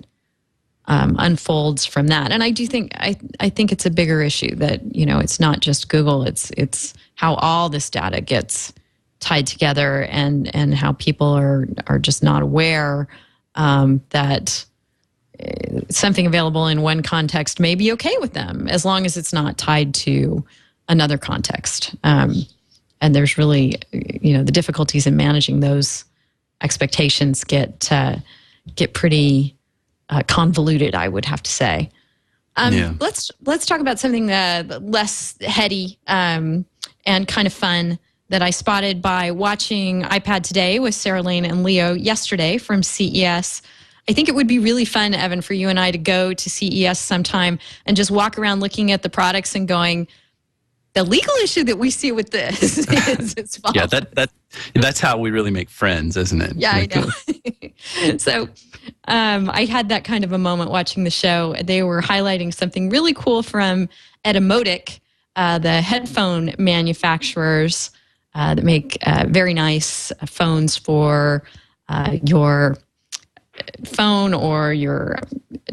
unfolds from that. And I do think, I think it's a bigger issue that, it's not just Google, it's how all this data gets tied together and how people are just not aware that something available in one context may be okay with them as long as it's not tied to another context. And there's really, the difficulties in managing those expectations get pretty convoluted, I would have to say. Let's talk about something less heady and kind of fun that I spotted by watching iPad Today with Sarah Lane and Leo yesterday from CES. I think it would be really fun, Evan, for you and I to go to CES sometime and just walk around looking at the products and going, the legal issue that we see with this is it's false. Yeah, that's how we really make friends, isn't it? Yeah, I know. So I had that kind of a moment watching the show. They were highlighting something really cool from Etymotic, the headphone manufacturers that make very nice phones for your phone or your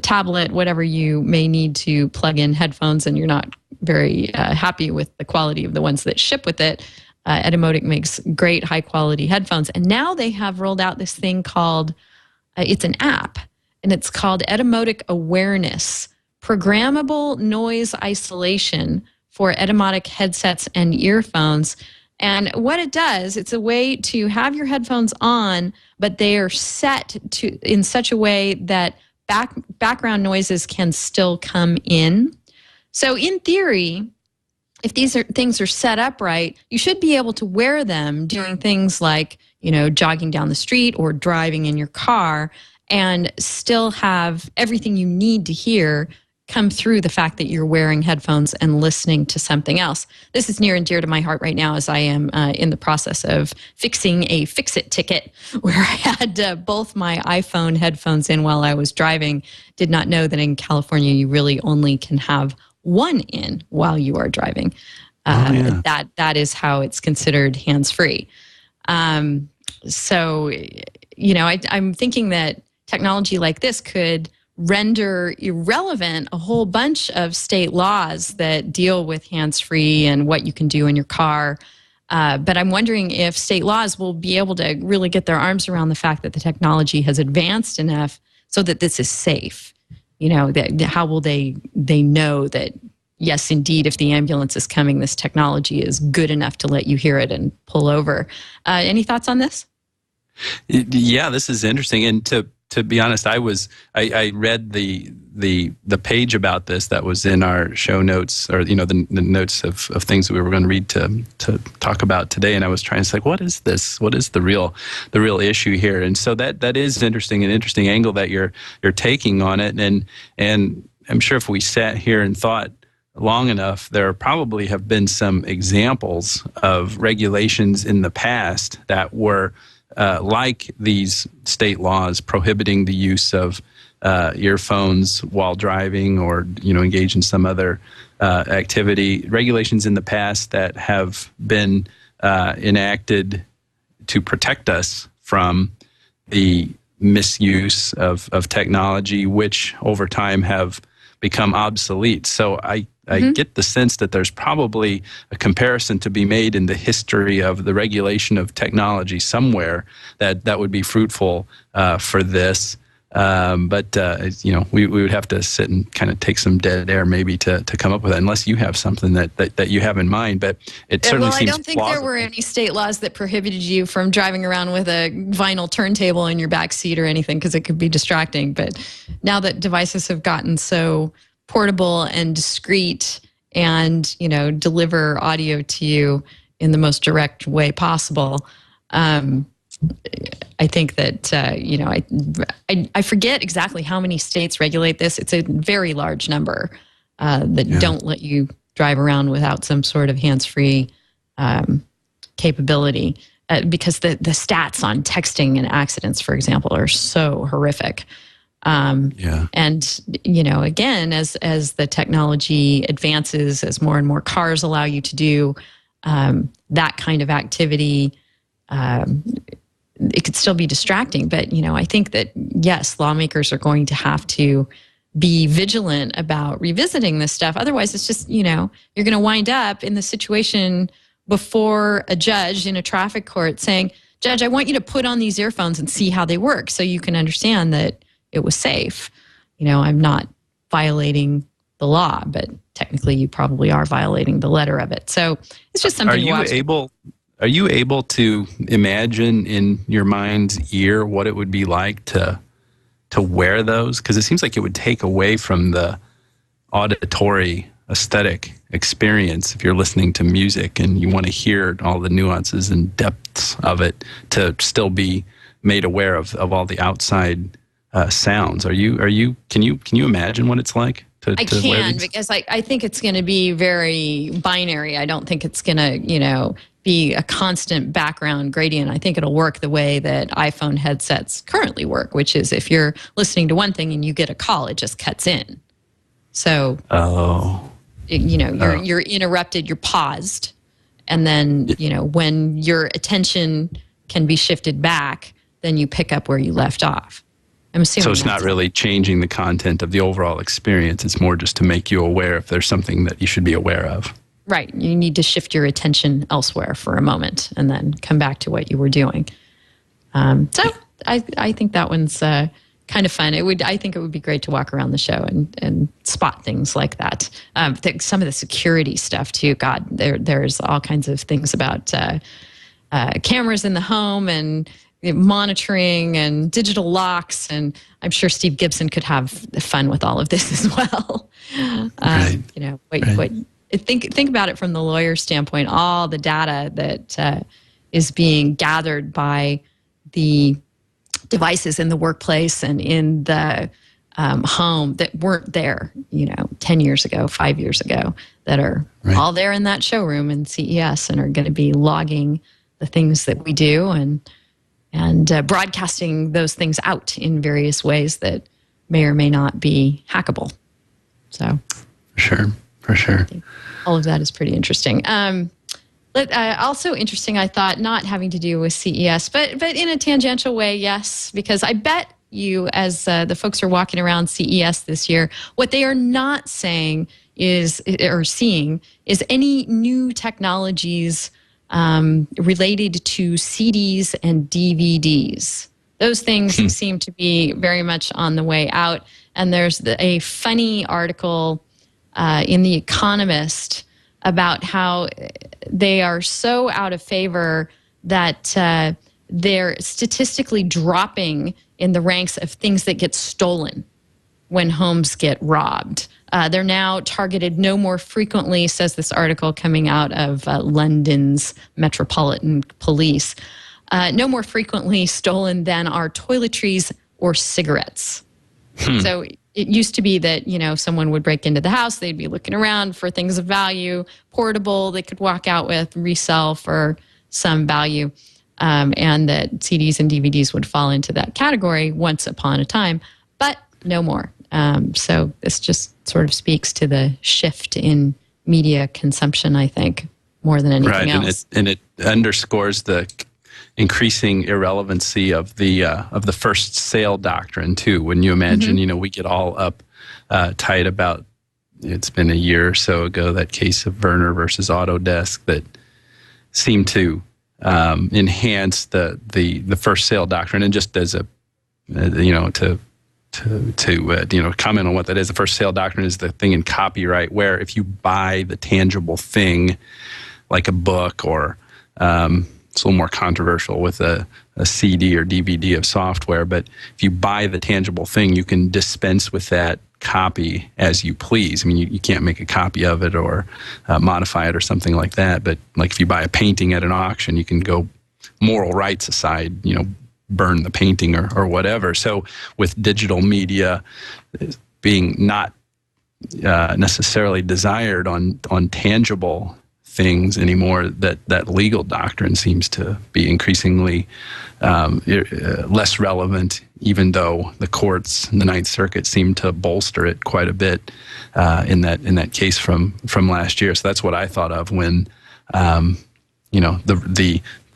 tablet, whatever you may need to plug in headphones and you're not very happy with the quality of the ones that ship with it. Etymotic makes great high quality headphones. And now they have rolled out this thing called, it's an app, and it's called Etymotic Awareness, Programmable Noise Isolation for Etymotic headsets and earphones. And what it does, it's a way to have your headphones on, but they are set to in such a way that background noises can still come in. So in theory, if things are set up right, you should be able to wear them doing things like, jogging down the street or driving in your car and still have everything you need to hear come through the fact that you're wearing headphones and listening to something else. This is near and dear to my heart right now as I am in the process of fixing a fix-it ticket where I had both my iPhone headphones in while I was driving. Did not know that in California you really only can have one in while you are driving. That is how it's considered hands-free. So, I'm thinking that technology like this could render irrelevant a whole bunch of state laws that deal with hands-free and what you can do in your car. But I'm wondering if state laws will be able to really get their arms around the fact that the technology has advanced enough so that this is safe. How will they know that, yes, indeed, if the ambulance is coming, this technology is good enough to let you hear it and pull over. Any thoughts on this? Yeah, this is interesting. And to be honest, I read the page about this that was in our show notes, or the notes of things that we were going to read to talk about today, and I was trying to say, what is this? What is the real issue here? And so that is an interesting angle that you're taking on it, and I'm sure if we sat here and thought long enough, there probably have been some examples of regulations in the past that were like these state laws prohibiting the use of earphones while driving or engage in some other activity. Regulations in the past that have been enacted to protect us from the misuse of technology, which over time have become obsolete. So I get the sense that there's probably a comparison to be made in the history of the regulation of technology somewhere that would be fruitful for this. But we would have to sit and kind of take some dead air maybe to come up with that, unless you have something that you have in mind. But it certainly seems I don't think plausible. there were any state laws that prohibited you from driving around with a vinyl turntable in your back seat or anything, because it could be distracting. But now that devices have gotten so portable and discreet and, deliver audio to you in the most direct way possible, I think that, I forget exactly how many states regulate this. It's a very large number that don't let you drive around without some sort of hands-free capability because the stats on texting and accidents, for example, are so horrific. And, again, as the technology advances, as more and more cars allow you to do that kind of activity, it could still be distracting. But, I think that, yes, lawmakers are going to have to be vigilant about revisiting this stuff. Otherwise, it's just, you're going to wind up in the situation before a judge in a traffic court saying, Judge, I want you to put on these earphones and see how they work so you can understand that it was safe. I'm not violating the law, but technically you probably are violating the letter of it. So it's just something to watch. Are you able to imagine in your mind's ear what it would be like to wear those? Because it seems like it would take away from the auditory aesthetic experience if you're listening to music and you want to hear all the nuances and depths of it, to still be made aware of all the outside sounds. Can you imagine what it's like? I can, because I think it's going to be very binary. I don't think it's going to, be a constant background gradient. I think it'll work the way that iPhone headsets currently work, which is if you're listening to one thing and you get a call, it just cuts in. So, you're interrupted, you're paused, and then, when your attention can be shifted back, then you pick up where you left off. I'm assuming so it's not really changing the content of the overall experience. It's more just to make you aware if there's something that you should be aware of. Right. You need to shift your attention elsewhere for a moment and then come back to what you were doing. I think that one's kind of fun. I think it would be great to walk around the show and spot things like that. Some of the security stuff too. God, there's all kinds of things about cameras in the home and monitoring and digital locks, and I'm sure Steve Gibson could have fun with all of this as well. Right. Think about it from the lawyer's standpoint. All the data that is being gathered by the devices in the workplace and in the home that weren't there, 10 years ago, 5 years ago, that are all there in that showroom in CES and are going to be logging the things that we do and broadcasting those things out in various ways that may or may not be hackable. So, for sure. All of that is pretty interesting. Also interesting, I thought, not having to do with CES, but in a tangential way, yes, because I bet you, as the folks are walking around CES this year, what they are not saying or seeing is any new technologies related to CDs and DVDs. Those things seem to be very much on the way out. And there's a funny article in The Economist about how they are so out of favor that they're statistically dropping in the ranks of things that get stolen when homes get robbed. They're now targeted no more frequently, says this article coming out of London's Metropolitan Police, no more frequently stolen than are toiletries or cigarettes. So it used to be that, someone would break into the house, they'd be looking around for things of value, portable, they could walk out with, resell for some value, and that CDs and DVDs would fall into that category once upon a time, but no more. So this just sort of speaks to the shift in media consumption, I think, more than anything else. And it underscores the increasing irrelevancy of the first sale doctrine too. When you imagine, we get all up tight about, it's been a year or so ago, that case of Werner versus Autodesk that seemed to enhance the first sale doctrine. And just as a to comment on what that is, the first sale doctrine is the thing in copyright where if you buy the tangible thing, like a book, or it's a little more controversial with a CD or DVD of software, but if you buy the tangible thing, you can dispense with that copy as you please. I mean, you can't make a copy of it or modify it or something like that. But like if you buy a painting at an auction, you can go, moral rights aside, burn the painting or whatever. So with digital media being not necessarily desired on tangible things anymore, that legal doctrine seems to be increasingly less relevant, even though the courts in the Ninth Circuit seem to bolster it quite a bit in that case from last year. So that's what I thought of when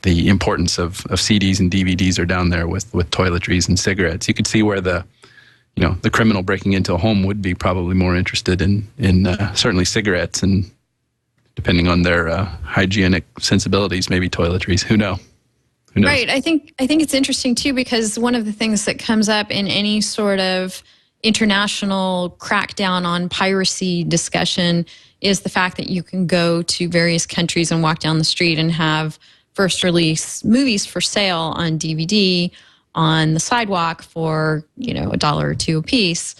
the importance of CDs and DVDs are down there with toiletries and cigarettes. You could see where the criminal breaking into a home would be probably more interested in certainly cigarettes, and depending on their hygienic sensibilities, maybe toiletries. Who knows? Right. I think it's interesting too, because one of the things that comes up in any sort of international crackdown on piracy discussion is the fact that you can go to various countries and walk down the street and have first release movies for sale on DVD on the sidewalk for, $1 or $2 a piece.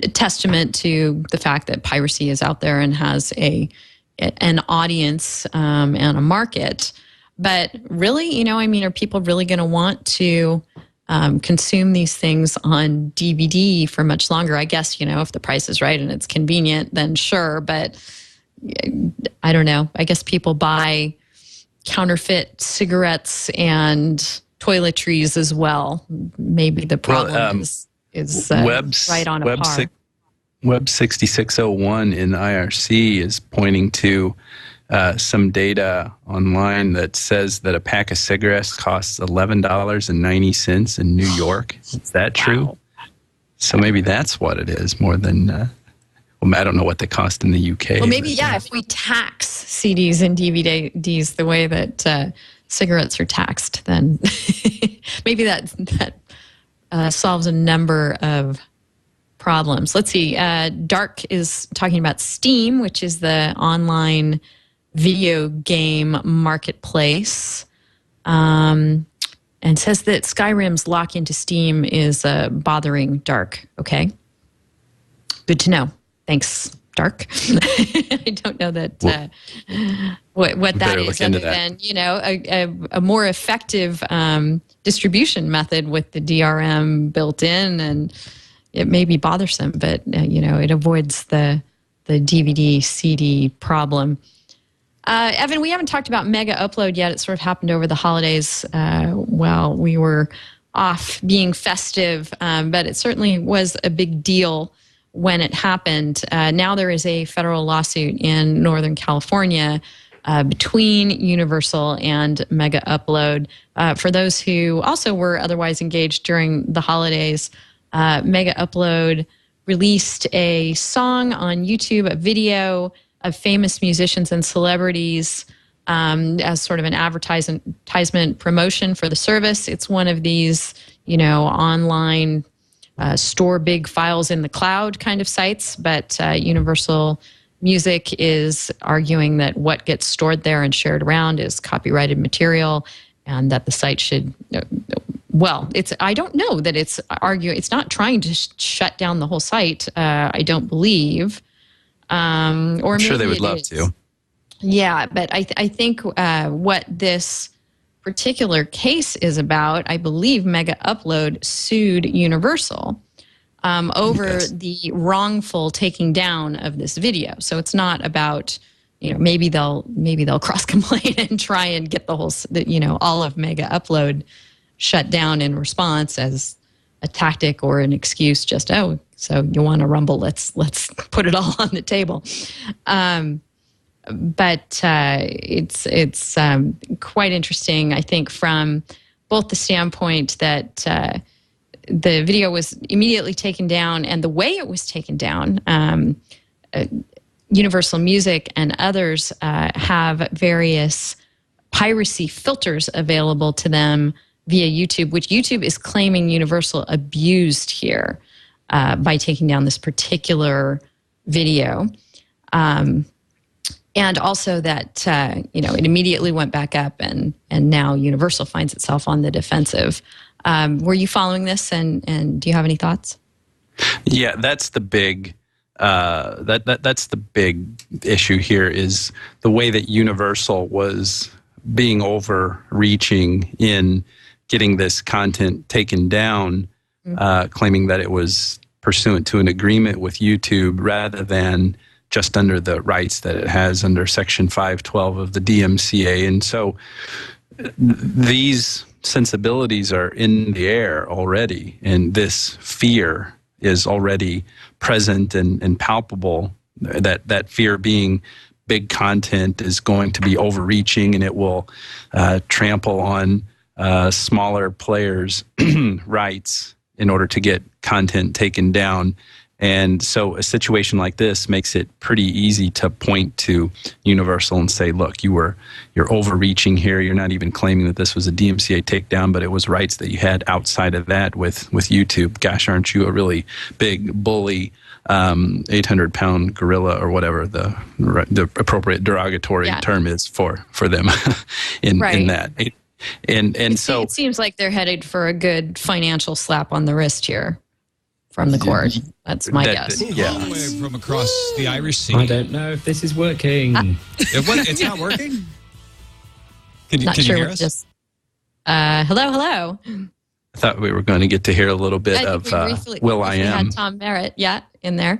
A testament to the fact that piracy is out there and has an audience and a market. But really, are people really going to want to consume these things on DVD for much longer? I guess, if the price is right and it's convenient, then sure. But I don't know. I guess people buy counterfeit cigarettes and toiletries as well. Maybe the problem is right on a par. Web 6601 in IRC is pointing to some data online that says that a pack of cigarettes costs $11.90 in New York. Is that true? Wow. So maybe that's what it is, more than... I don't know what they cost in the UK. Well, maybe, if we tax CDs and DVDs the way that cigarettes are taxed, then maybe that solves a number of problems. Let's see. Dark is talking about Steam, which is the online video game marketplace, and says that Skyrim's lock into Steam is bothering Dark. Okay. Good to know. Thanks, Dark. I don't know that what that is, other than a more effective distribution method with the DRM built in, and it may be bothersome, but it avoids the DVD CD problem. Evan, we haven't talked about Megaupload yet. It sort of happened over the holidays while we were off being festive, but it certainly was a big deal when it happened. Now there is a federal lawsuit in Northern California between Universal and Megaupload. For those who also were otherwise engaged during the holidays, Megaupload released a song on YouTube, a video of famous musicians and celebrities as sort of an advertisement promotion for the service. It's one of these, online store big files in the cloud kind of sites, but Universal Music is arguing that what gets stored there and shared around is copyrighted material, and that the site should, I don't know that it's not trying to shut down the whole site, I don't believe. Or I'm sure they would love to. Yeah, but I think what this particular case is about, I believe Megaupload sued Universal over the wrongful taking down of this video. So it's not about, maybe they'll cross complain and try and get the whole, all of Megaupload shut down in response as a tactic or an excuse. Just so you want to rumble? Let's put it all on the table. but it's quite interesting, I think, from both the standpoint that the video was immediately taken down and the way it was taken down. Universal Music and others have various piracy filters available to them via YouTube, which YouTube is claiming Universal abused here by taking down this particular video. And also that, it immediately went back up and now Universal finds itself on the defensive. Were you following this and do you have any thoughts? Yeah, that's the big that's the big issue here, is the way that Universal was being overreaching in getting this content taken down, claiming that it was pursuant to an agreement with YouTube rather than just under the rights that it has under Section 512 of the DMCA. And so these sensibilities are in the air already, and this fear is already present and palpable, that fear being big content is going to be overreaching and it will trample on smaller players' rights in order to get content taken down. And so a situation like this makes it pretty easy to point to Universal and say, look, you're overreaching here. You're not even claiming that this was a DMCA takedown, but it was rights that you had outside of that with YouTube. Gosh, aren't you a really big bully, 800-pound gorilla, or whatever the appropriate derogatory term is for them in that. And so it seems like they're headed for a good financial slap on the wrist here from the court. That's my guess. Yeah. All the way from across the Irish Sea. I don't know if this is working. It's not working? Can you hear us? Just, hello. I thought we were going to get to hear a little bit of will.i.am. We had Tom Merritt, in there.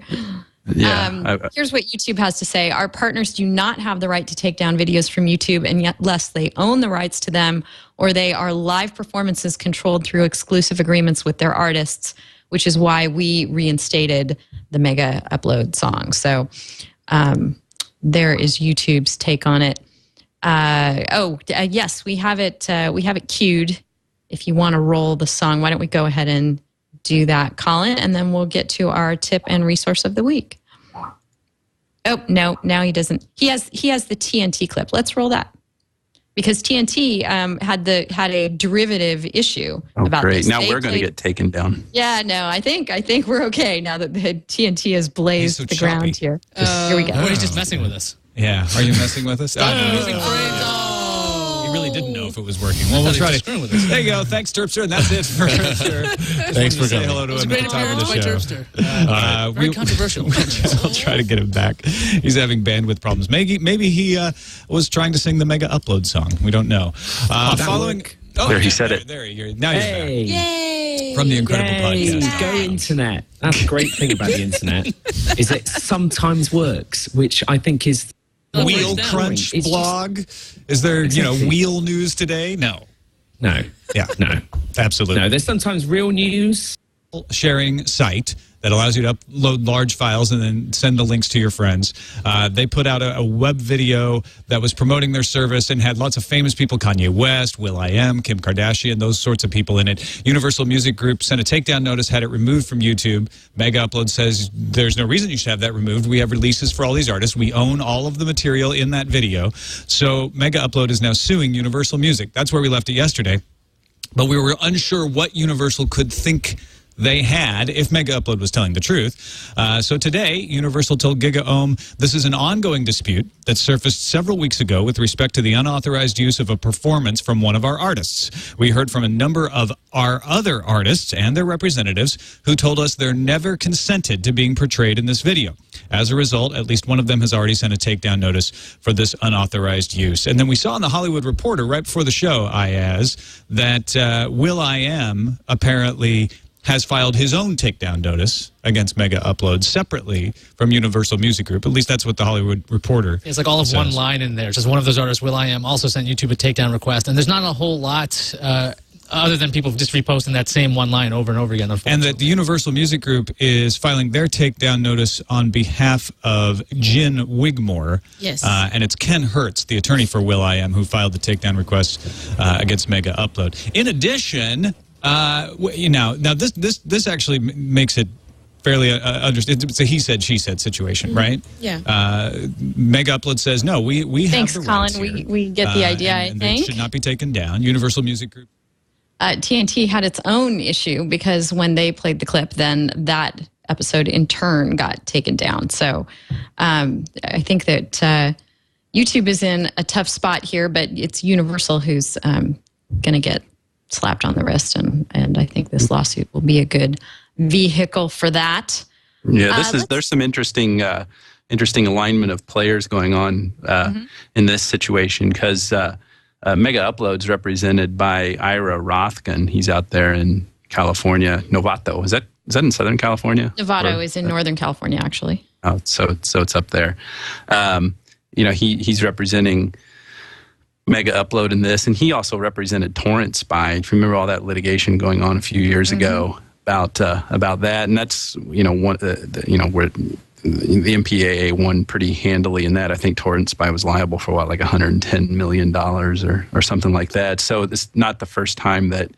Yeah. Here's what YouTube has to say. Our partners do not have the right to take down videos from YouTube unless they own the rights to them or they are live performances controlled through exclusive agreements with their artists, which is why we reinstated the Megaupload song. So there is YouTube's take on it. Yes, we have it queued. If you want to roll the song, why don't we go ahead and do that, Colin, and then we'll get to our tip and resource of the week. Oh, no, now he doesn't. He has the TNT clip. Let's roll that. Because TNT had a derivative issue about great. this. Now we're going to get taken down. Yeah, no, I think we're okay now that the TNT has blazed the ground here. Here we go. He's just messing with us. Yeah, are you messing with us? Moving frames. He really didn't know if it was working. Well, we'll try to. There you go. Thanks, Terpster. And that's it for sure. Thanks for coming. Say hello to him at the top of the show. Very controversial. We'll try to get him back. He's having bandwidth problems. Maybe he was trying to sing the Megaupload song. We don't know. Following. Oh, there, he said it. There you go. Now he's back. Yay! From the Incredible Podcast. Go internet. That's the great thing about the internet, is it sometimes works, which I think is Wheel Crunch blog. Is there, wheel news today? No. Yeah. No. Absolutely. No, there's sometimes real news. Sharing site that allows you to upload large files and then send the links to your friends. They put out a web video that was promoting their service and had lots of famous people, Kanye West, will.i.am, Kim Kardashian, those sorts of people in it. Universal Music Group sent a takedown notice, had it removed from YouTube. Megaupload says there's no reason you should have that removed. We have releases for all these artists. We own all of the material in that video. So Megaupload is now suing Universal Music. That's where we left it yesterday. But we were unsure what Universal could think they had if Megaupload was telling the truth. So today, Universal told GigaOM this is an ongoing dispute that surfaced several weeks ago with respect to the unauthorized use of a performance from one of our artists. We heard from a number of our other artists and their representatives who told us they're never consented to being portrayed in this video. As a result, at least one of them has already sent a takedown notice for this unauthorized use. And then we saw in the Hollywood Reporter right before the show, that will.i.am apparently has filed his own takedown notice against Megaupload separately from Universal Music Group. At least that's what the Hollywood Reporter It's like all of says. one line in there. Just one of those artists, will.i.am, also sent YouTube a takedown request. And there's not a whole lot other than people just reposting that same one line over and over again. And that the Universal Music Group is filing their takedown notice on behalf of Jen Wigmore. Yes. And it's Ken Hertz, the attorney for will.i.am, who filed the takedown request against Megaupload. In addition, now this actually makes it fairly understand. It's a he said, she said situation, right? Yeah. Megaupload says, no, we have Thanks, the Colin. rights here. We get the idea, and I it think. should not be taken down. Universal Music Group. TNT had its own issue because when they played the clip, then that episode in turn got taken down. So I think that YouTube is in a tough spot here, but it's Universal who's going to get slapped on the wrist. And I think this lawsuit will be a good vehicle for that. Yeah, there's some interesting alignment of players going on in this situation because Megaupload's represented by Ira Rothgen. He's out there in California, Novato. Is that in Southern California? Novato is in Northern California, actually. Oh, so it's up there. He's representing Megaupload in this, and he also represented Torrent Spy. If you remember all that litigation going on a few years ago about that, and that's where the MPAA won pretty handily in that. I think Torrent Spy was liable for like $110 million or something like that. So it's not the first time that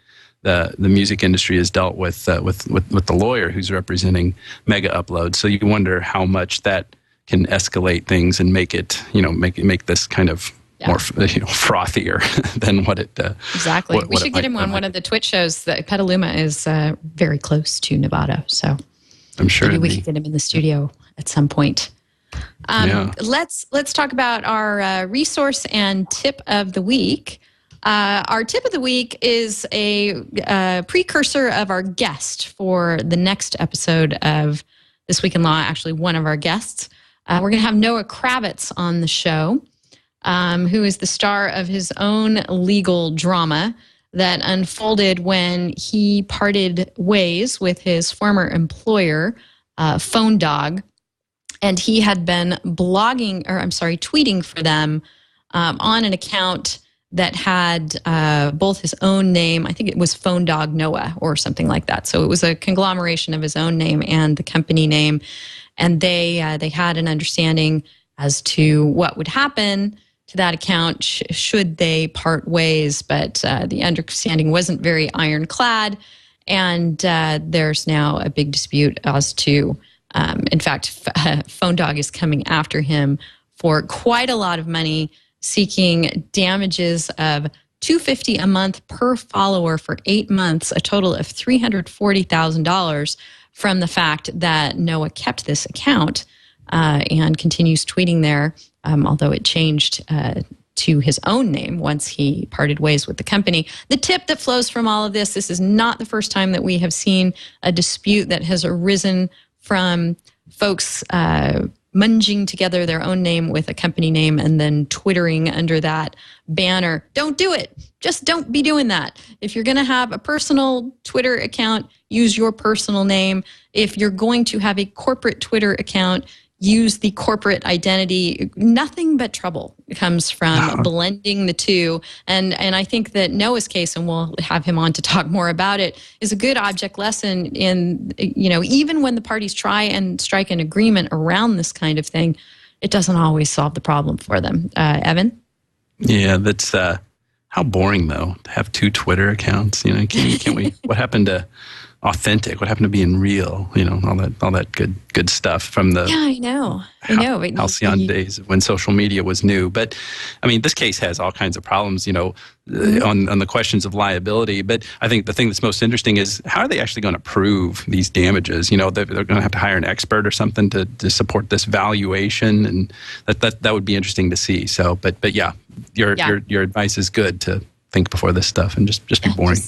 the music industry has dealt with the lawyer who's representing Megaupload. So you wonder how much that can escalate things and make it make this kind of more frothier than what it exactly. We should get him on one of the Twitch shows. That Petaluma is very close to Nevada, so I'm sure maybe we could get him in the studio at some point. Let's talk about our resource and tip of the week. Our tip of the week is a precursor of our guest for the next episode of This Week in Law. Actually, one of our guests. We're going to have Noah Kravitz on the show. Who is the star of his own legal drama that unfolded when he parted ways with his former employer, Phone Dog, and he had been tweeting for them on an account that had both his own name, I think it was Phone Dog Noah or something like that. So it was a conglomeration of his own name and the company name, and they had an understanding as to what would happen to that account should they part ways, but the understanding wasn't very ironclad, and there's now a big dispute as to, in fact, Phone Dog is coming after him for quite a lot of money, seeking damages of $250 a month per follower for 8 months, a total of $340,000 from the fact that Noah kept this account and continues tweeting there, although it changed to his own name once he parted ways with the company. The tip that flows from all of this is not the first time that we have seen a dispute that has arisen from folks munging together their own name with a company name and then twittering under that banner. Don't do it. Just don't be doing that. If you're going to have a personal Twitter account, use your personal name. If you're going to have a corporate Twitter account, use the corporate identity. Nothing but trouble comes from blending the two. And I think that Noah's case, and we'll have him on to talk more about it, is a good object lesson in, even when the parties try and strike an agreement around this kind of thing, it doesn't always solve the problem for them. Evan? Yeah, that's how boring, though, to have two Twitter accounts. Can't we? What happened to authentic? What happened to being real? All that good stuff from the I know. halcyon days when social media was new. But I mean, this case has all kinds of problems, on the questions of liability. But I think the thing that's most interesting is how are they actually going to prove these damages? They're going to have to hire an expert or something to support this valuation, and that would be interesting to see. So, but yeah, your advice is good to think before this stuff and just be boring.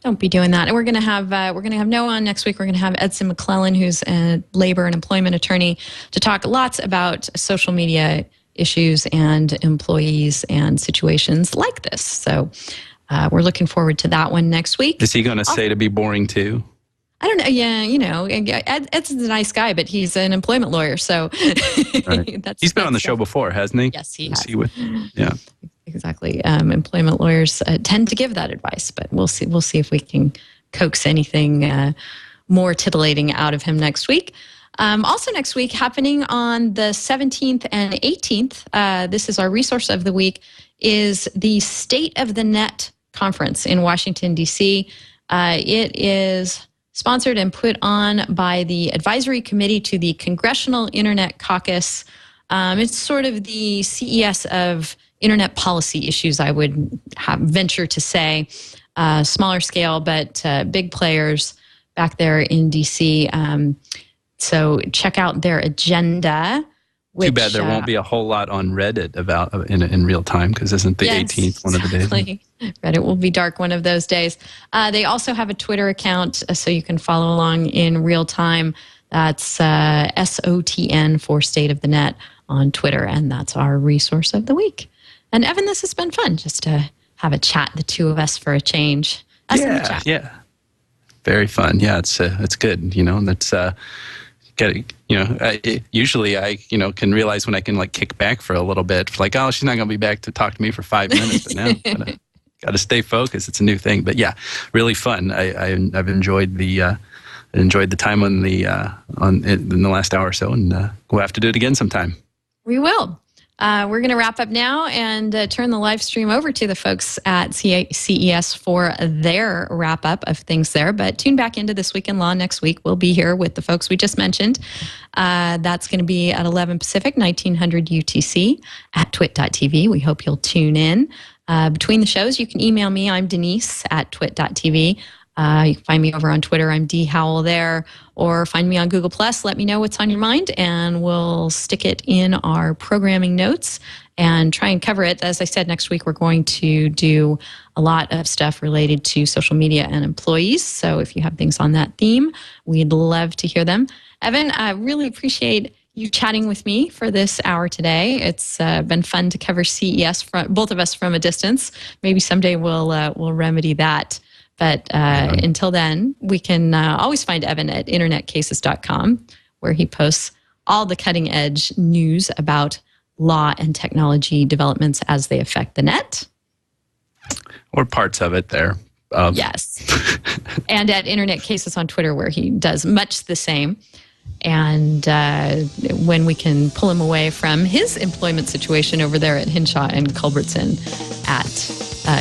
Don't be doing that. And we're going to have Noah on next week. We're going to have Edson McClellan, who's a labor and employment attorney, to talk lots about social media issues and employees and situations like this. So we're looking forward to that one next week. Is he going to say to be boring too? I don't know. Yeah, Edson's a nice guy, but he's an employment lawyer. So right. He's been on the show before, hasn't he? Yes, he has. Yeah. Exactly. Employment lawyers tend to give that advice, but we'll see. We'll see if we can coax anything more titillating out of him next week. Also next week, happening on the 17th and 18th, this is our resource of the week, is the State of the Net conference in Washington, D.C. It is sponsored and put on by the Advisory Committee to the Congressional Internet Caucus. It's sort of the CES of internet policy issues, I would venture to say. Smaller scale, but big players back there in D.C. So check out their agenda. Too bad there won't be a whole lot on Reddit about in real time, because isn't the 18th one of the days? Reddit will be dark one of those days. They also have a Twitter account, so you can follow along in real time. That's SOTN for State of the Net on Twitter, and that's our resource of the week. And Evan, this has been fun just to have a chat, the two of us, for a change. Yeah. Very fun. Yeah, it's good. That's usually I can realize when I can kick back for a little bit, like, oh, she's not going to be back to talk to me for 5 minutes, but now got to stay focused. It's a new thing, but yeah, really fun. I've enjoyed the time in the last hour or so, and we'll have to do it again sometime. We will. We're going to wrap up now and turn the live stream over to the folks at CES for their wrap up of things there. But tune back into This Week in Law next week. We'll be here with the folks we just mentioned. That's going to be at 11 Pacific, 1900 UTC at twit.tv. We hope you'll tune in. Between the shows, you can email me. I'm Denise at twit.tv. You can find me over on Twitter. I'm D. Howell there. Or find me on Google+. Let me know what's on your mind, and we'll stick it in our programming notes and try and cover it. As I said, next week we're going to do a lot of stuff related to social media and employees. So if you have things on that theme, we'd love to hear them. Evan, I really appreciate you chatting with me for this hour today. It's been fun to cover CES, both of us from a distance. Maybe someday we'll remedy that. But until then, we can always find Evan at internetcases.com, where he posts all the cutting edge news about law and technology developments as they affect the net. Or parts of it there. Yes. And at Internet Cases on Twitter, where he does much the same. And when we can pull him away from his employment situation over there at Hinshaw and Culbertson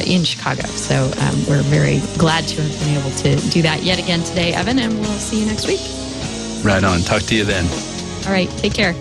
in Chicago. So we're very glad to have been able to do that yet again today, Evan, and we'll see you next week. Right on. Talk to you then. All right. Take care.